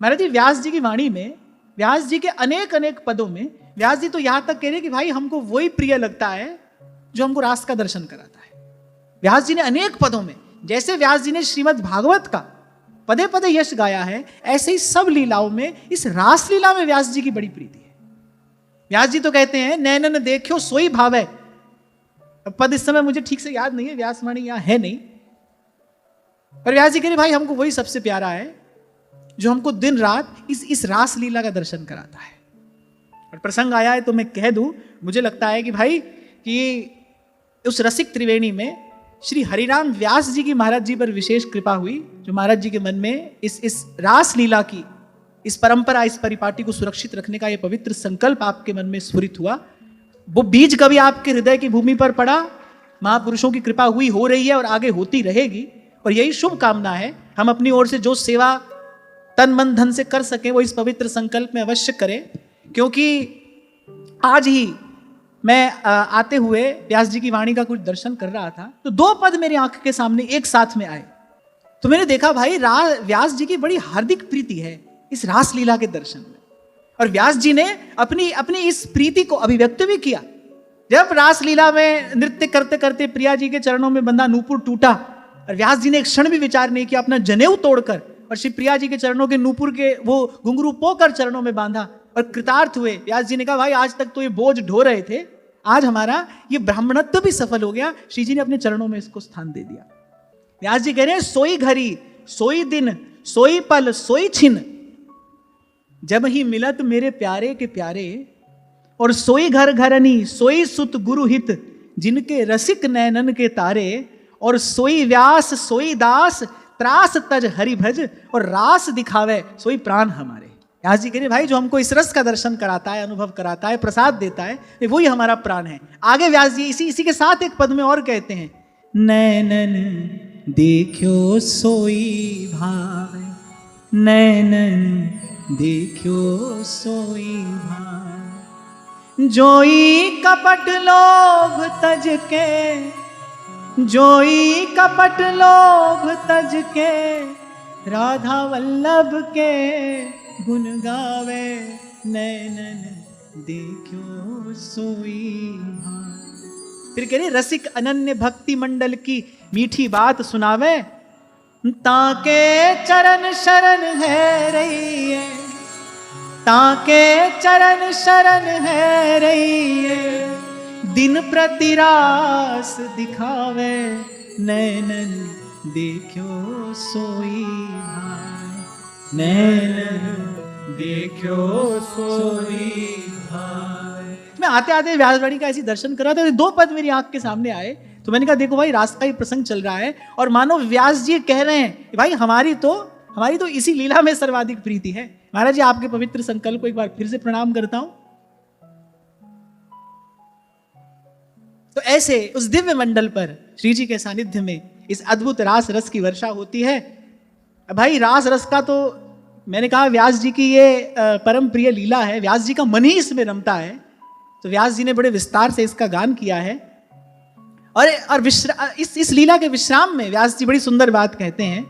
महाराज जी, व्यास जी की वाणी में, व्यास जी के अनेक अनेक पदों में, व्यास जी तो यहां तक कह रहे हैं कि भाई हमको वही प्रिय लगता है जो हमको रास का दर्शन कराता है। व्यास जी ने अनेक पदों में, जैसे व्यास जी ने श्रीमद् भागवत का पदे पदे यश गाया है, ऐसे ही सब लीलाओं में इस रास लीला में व्यास जी की बड़ी प्रीति है। व्यास जी तो कहते हैं, नैनन देखो सोई भावै। अब पद इस समय मुझे ठीक से याद नहीं है, व्यासवाणी यहां है नहीं, पर व्यास जी कह रहे भाई हमको वही सबसे प्यारा है जो हमको दिन रात इस रास लीला का दर्शन कराता है। और प्रसंग आया है तो मैं कह दूं, मुझे लगता है कि भाई कि उस रसिक त्रिवेणी में श्री हरिराम व्यास जी की महाराज जी पर विशेष कृपा हुई, जो महाराज जी के मन में इस रास लीला की, इस परंपरा, इस परिपाटी को सुरक्षित रखने का यह पवित्र संकल्प आपके मन में स्फुरित हुआ। वो बीज कभी आपके हृदय की भूमि पर पड़ा, महापुरुषों की कृपा हुई, हो रही है और आगे होती रहेगी। और यही शुभ कामना है, हम अपनी ओर से जो सेवा तन मन धन से कर सके वो इस पवित्र संकल्प में अवश्य करें। क्योंकि आज ही मैं आते हुए व्यास जी की वाणी का कुछ दर्शन कर रहा था, तो दो पद मेरी आंख के सामने एक साथ में आए। तो मैंने देखा भाई व्यास जी की बड़ी हार्दिक प्रीति है इस रास लीला के दर्शन में, और व्यास जी ने अपनी इस प्रीति को अभिव्यक्त भी किया। जब रास लीला में नृत्य करते करते प्रिया जी के चरणों में बंधा नूपुर टूटा, और व्यास जी ने एक क्षण भी विचार नहीं किया, अपना जनेऊ तोड़कर और श्री प्रिया जी के चरणों के नूपुर के वो घुंघरू पोकर चरणों में बांधा और कृतार्थ हुए। व्यास जी ने कहा भाई आज तक तो ये बोझ ढो रहे थे, आज हमारा ये ब्राह्मणत्व भी सफल हो गया। श्री जी ने अपने चरणों में इसको स्थान दे दिया। व्यास जी कह रहे हैं, सोई घड़ी सोई दिन सोई पल सोई छिन, जब ही मिलत मेरे प्यारे के प्यारे, और सोई घर घरनी सोई सुत गुरु हित, जिनके रसिक नैनन के तारे, और सोई व्यास सोई दास त्रास तज हरि भज, और रास दिखावे सोई प्राण हमारे। व्यास जी कह रहे भाई जो हमको इस रस का दर्शन कराता है, अनुभव कराता है, प्रसाद देता है, वही हमारा प्राण है। आगे व्यास जी इसी के साथ एक पद में और कहते हैं, नैनन देखो सोई भावे, नैनन देखो सोई भावे, जोई कपट लोभ तज के, जोई कपट लोभ तज के, राधा वल्लभ के गुण गावे, नैनन देखो सोई भावे। फिर कह रहे रसिक अनन्य भक्ति मंडल की मीठी बात सुनावे, ताके चरण शरण है रही है, ताके चरण शरण है रही है, दिन प्रति रास दिखावे, नैनन देखो सोई भाई, नैनन देखो सोई भाई। मैं आते आते व्यासवाणी का ऐसी दर्शन कर रहा था, दो पद मेरी आंख के सामने आए, तो मैंने कहा देखो भाई रास का ही प्रसंग चल रहा है, और मानो व्यास जी कह रहे हैं भाई हमारी तो इसी लीला में सर्वाधिक प्रीति है। महाराज जी आपके पवित्र संकल्प को एक बार फिर से प्रणाम करता हूं। तो ऐसे उस दिव्य मंडल पर श्री जी के सानिध्य में इस अद्भुत रास रस की वर्षा होती है। भाई रास रस का तो मैंने कहा व्यास जी की ये परम प्रिय लीला है, व्यास जी का मन ही इसमें रमता है। तो व्यास जी ने बड़े विस्तार से इसका गान किया है, और इस लीला के विश्राम में व्यास जी बड़ी सुंदर बात कहते हैं